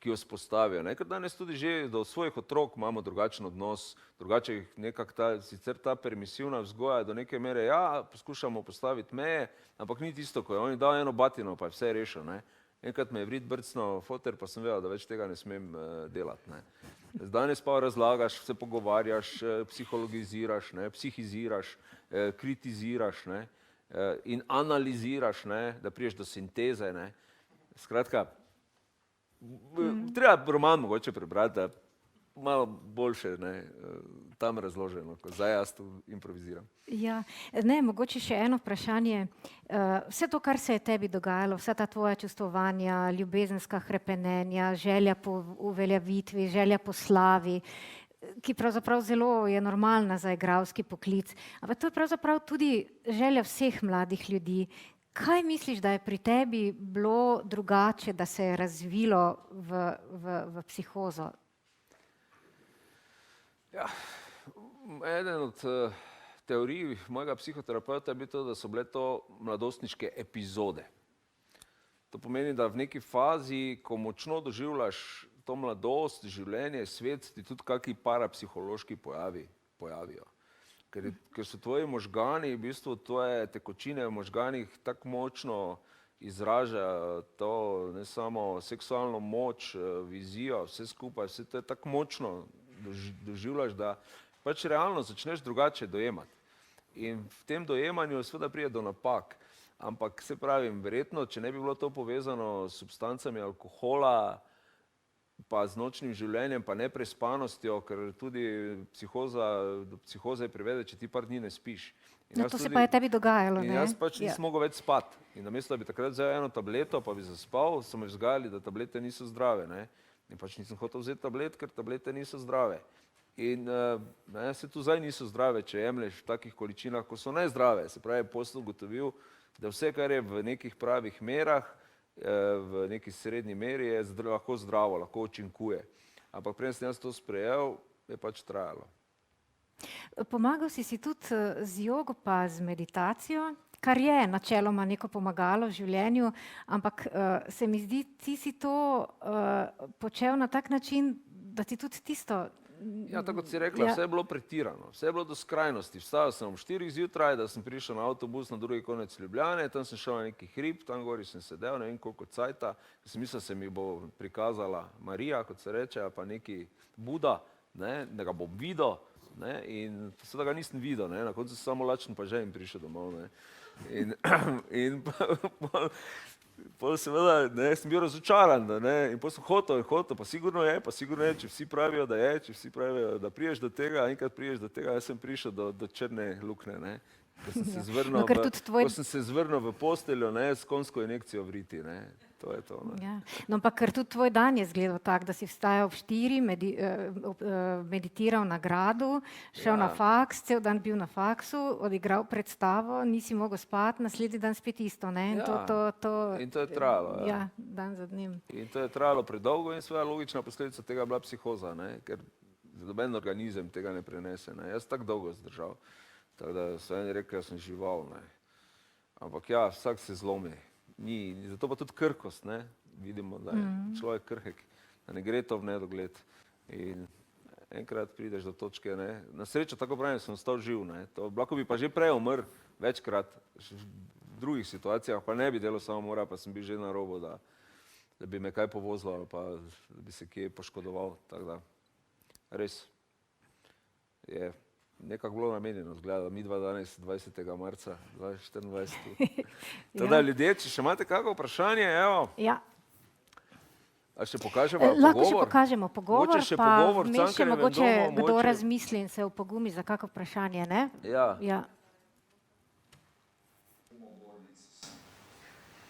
ki jo spostavijo, ne. Ker danes tudi že do svojih otrok imamo drugačen odnos, drugače jih nekako sicer ta permisivna vzgoja do neke mere, ja, poskušamo postaviti meje, ampak ni tisto, ko je on dal eno batino, pa je vse rešil, ne. Enkrat me je vrit brcnil foter, pa sem vedel, da več tega ne smem delati, ne. Danes pa razlagaš, se pogovarjaš, psihologiziraš, ne, psihiziraš, kritiziraš, ne, in analiziraš, ne, da priješ do sinteze, ne. Skratka, treba roman mogoče prebrati, da malo boljše, ne, tam razloženo, ko zdaj jaz tu improviziram. Ja, ne, mogoče še eno vprašanje. Vse to, kar se je tebi dogajalo, vsa ta tvoja čustvovanja, ljubezenska hrepenenja, želja po uveljavitvi, želja po slavi, ki pravzaprav zelo je normalna za igralski poklic, ampak to je pravzaprav tudi želja vseh mladih ljudi. Kaj misliš, da je pri tebi bilo drugače, da se je razvilo v psihozo? Ja, eden od teorij mojega psihoterapeuta je bil to, da so bile to mladostniške epizode. To pomeni, da v neki fazi, ko močno doživljaš to mladost, življenje, svet, ti tudi kakšni parapsihološki pojavijo. Ker so tvoji možgani, v bistvu tvoje tekočine v možganih tako močno izražajo to, ne samo seksualno moč, vizijo, vse skupaj, vse to je tako močno doživljaš, da pač realno začneš drugače dojemati. In v tem dojemanju seveda pride do napak. Ampak se pravim, verjetno, če ne bi bilo to povezano s substancami alkohola, pa z nočnim življenjem, pa neprespanostjo, ker tudi do psihoze privede, če ti par dni ne spiš. No, to se pa je tebi dogajalo, ne? In jaz pač nisem mogel več spati. In namesto, da bi takrat vzel eno tableto, pa bi zaspal, so me vzgajali, da tablete niso zdrave, ne. In pač nisem hotel vzeti tablet, ker tablete niso zdrave. In se tu zdaj niso zdrave, če jemlješ v takih količinah, ko so nezdrave. Se pravi, potem ugotovil, da vse, kar je v nekih pravih merah, v neki srednji meri, je lahko zdravo, lahko učinkuje. Ampak preden sem jaz to sprejel, je pač trajalo. Pomagal si tudi z jogo pa z meditacijo, kar je načeloma neko pomagalo v življenju, ampak se mi zdi, ti si to počel na tak način, da ti tudi tisto... Ja, tako kot si rekla, vse je bilo pretirano, vse je bilo do skrajnosti. Vstajal sem ob 4 zjutraj, da sem prišel na avtobus na drugi konec Ljubljane, tam sem šel na neki hrib, tam gori sem sedel, ne vem koliko cajta, sem mislil, se mi bo prikazala Marija, kot se reče, pa neki Buda, ne, da ga bom videl, ne, in seveda ga nisem videl, ne, na koncu samo lačen pa že in prišel domov, ne. In pol seveda, ne, sem bil razočaran, ne, in pol sem hotel, pa sigurno je, če vsi pravijo, da je, če vsi pravijo, da priješ do tega, enkrat priješ do tega, jaz sem prišel do črne luknje, ne, ko sem se zvrnil v posteljo, ne, s konjsko injekcijo v riti, ne, to je to, ne. Ja. No, ampak ker tudi tvoj dan je izgledal tako, da si vstajal ob 4, meditiral na gradu, šel na faks, cel dan bil na faksu, odigral predstavo, nisi mogel spati, naslednji dan spet isto, ne, in in to je trajalo, ja. Ja, dan za dnem. In to je trajalo predolgo in seveda logična posledica tega je bila psihoza, ne, ker noben organizem tega ne prenese, ne, jaz tako dolgo zdržal, tako da so eni rekli, da sem žival, ne, ampak ja, vsak se zlomi. Zato pa tudi krhkost, ne, vidimo, da je človek krhek, da ne gre to v nedogled. In enkrat prideš do točke, ne. Na srečo, tako pravim, sem ostal živ, ne. To, lahko bi pa že prej umrl večkrat, v drugih situacijah, pa ne bi delal samomora, pa sem bil že na robu, da bi me kaj povozilo ali pa da bi se kje poškodoval, tako da res je nekako bilo namenjeno, zgleda, mi dva danes 20. marca 2024. Teda ljudje, če še imate kakšno vprašanje, evo, Ja. a še pokažemo Lahko še pogovor? pokažemo pogovor, Mogoče še pa pogovor v vmes še Cankarjevem mogoče domu, kdo mogoče- razmisli in se opogumi za kakšno vprašanje, ne? Ja. Ja.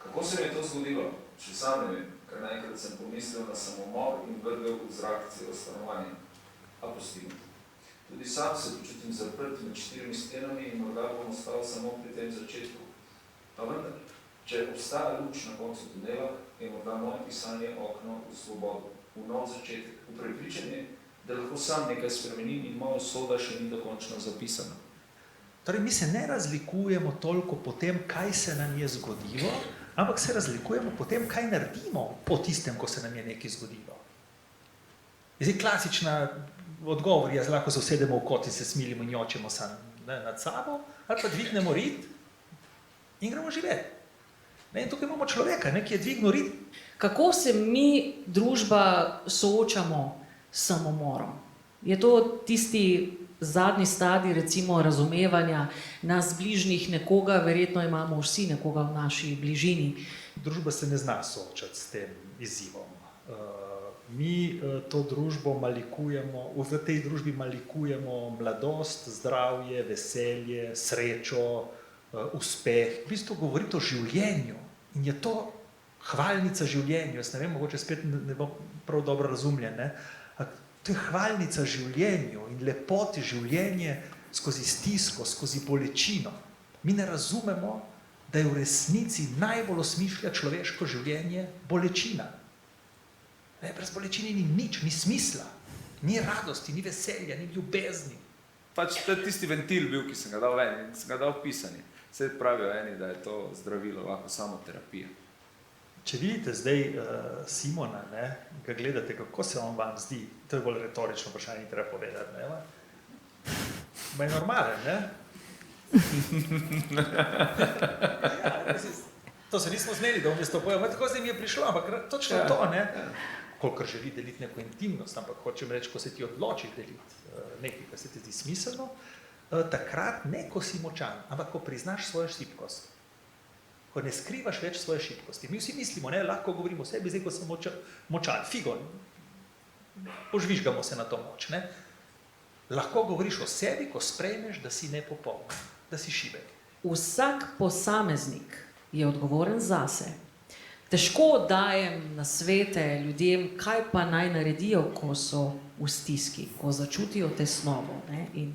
Kako se mi je to zgodilo? Še sam ne vem, ker naenkrat sem pomislil na samomor in vrgel v zrak celo stanovanje. A pustimo. Tudi sam se počutim zaprt med 4 stenami in morda bom ostal samo pri tem začetku. Pa vendar, če obstaja luč na koncu tunela, je morda moje pisanje okno v svobodo, v nov začetek, v prepričanje, da lahko sam nekaj spremenim in moja usoda še ni dokončno zapisana. Torej, mi se ne razlikujemo toliko po tem, kaj se nam je zgodilo, ampak se razlikujemo po tem, kaj naredimo po tistem, ko se nam je nekaj zgodilo. Zdaj, klasična odgovor je, lahko se usedemo v kot in se smilimo in jočemo nad sabo, ali pa dvignemo rit in gremo živeti. In tukaj imamo človeka, ki je dvignil rit. Kako se mi, družba, soočamo s samomorom? Je to tisti zadnji stadij, recimo, razumevanja nas bližnjih nekoga, verjetno imamo vsi nekoga v naši bližini. Družba se ne zna soočati s tem izzivom. Mi to družbo malikujemo, v tej družbi malikujemo mladost, zdravje, veselje, srečo, uspeh. V bistvu govoriti o življenju in je to hvalnica življenju. Jaz ne vem, mogoče spet ne bom prav dobro razumljen, ne? To je hvalnica življenju in lepoti življenje skozi stisko, skozi bolečino. Mi ne razumemo, da je v resnici najbolj osmišlja človeško življenje bolečina. Brez bolečine ni nič, ni smisla, ni radosti, ni veselja, ni ljubezni. Pač to je tisti ventil bil, ki sem ga dal ven in sem ga dal v pisanje. Vse pravijo eni, da je to zdravilo, lahko samo terapija. Če vidite zdaj Simona, ga gledate, kako se on vam zdi, to je bolj retorično vprašanje, ni treba povedati, ne? Ma je normalen, ne? Ja, to se nismo zneli, da vmes to povedal, tako zdaj mi je prišlo, ampak točno to, ne? Kolikor želi deliti neko intimnost, ampak hočem reči, ko se ti odločiš deliti nekaj, kar se ti zdi smiselno, takrat ne, ko si močan, ampak ko priznaš svojo šibkost. Ko ne skrivaš več svoje šibkosti. Mi vsi mislimo, lahko govorimo o sebi, zdaj, ko sem močan, figo, požvižgamo se na to moč, ne? Lahko govoriš o sebi, ko sprejmeš, da si nepopoln, da si šibek. Vsak posameznik je odgovoren zase. Težko dajem nasvete ljudem, kaj pa naj naredijo, ko so v stiski, ko začutijo tesnobo, ne? In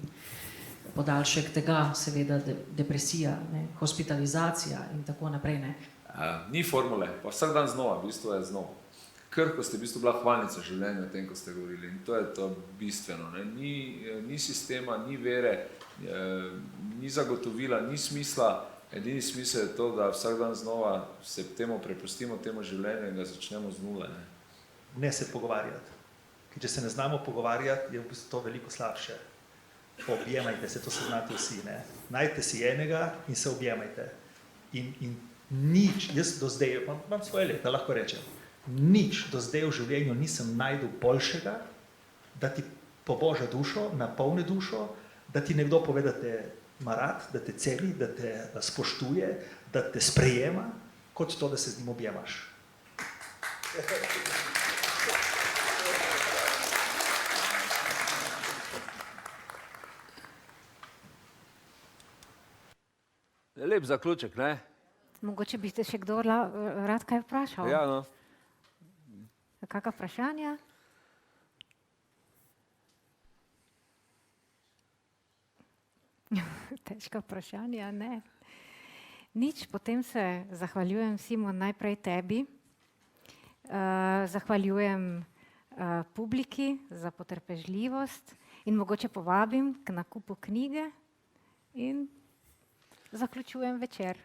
podaljšek tega, seveda, depresija, ne? Hospitalizacija in tako naprej. Ne? Ni formule, pa vsak dan znova, v bistvu je znova. Krhkost je v bistvu bila hvalnica življenja o tem, ko ste govorili, in to je to bistveno. Ne? Ni sistema, ni vere, ni zagotovila, ni smisla. Edini smisel je to, da vsak dan znova se temu prepustimo, temu življenju in ga začnemo z nule. Ne se pogovarjati. Ker če se ne znamo pogovarjati, je v bistvu to veliko slabše. Objemajte se, to se znate vsi, ne? Najdite si enega in se objemajte. In nič, jaz do zdaj, imam svoje leta, lahko rečem, nič do zdaj v življenju nisem najdel boljšega, da ti poboža dušo, napolni dušo, da ti nekdo pove, da te ima rad, da te ceni, da te spoštuje, da te sprejema, kot to, da se z njim objemaš. Lep zaključek, ne? Mogoče bi te še kdo rad kaj vprašal? Ja, no. Kakšna vprašanja? Težka vprašanja, ne. Nič, potem se zahvaljujem, Simon, najprej tebi. Zahvaljujem publiki za potrpežljivost in mogoče povabim k nakupu knjige in zaključujem večer.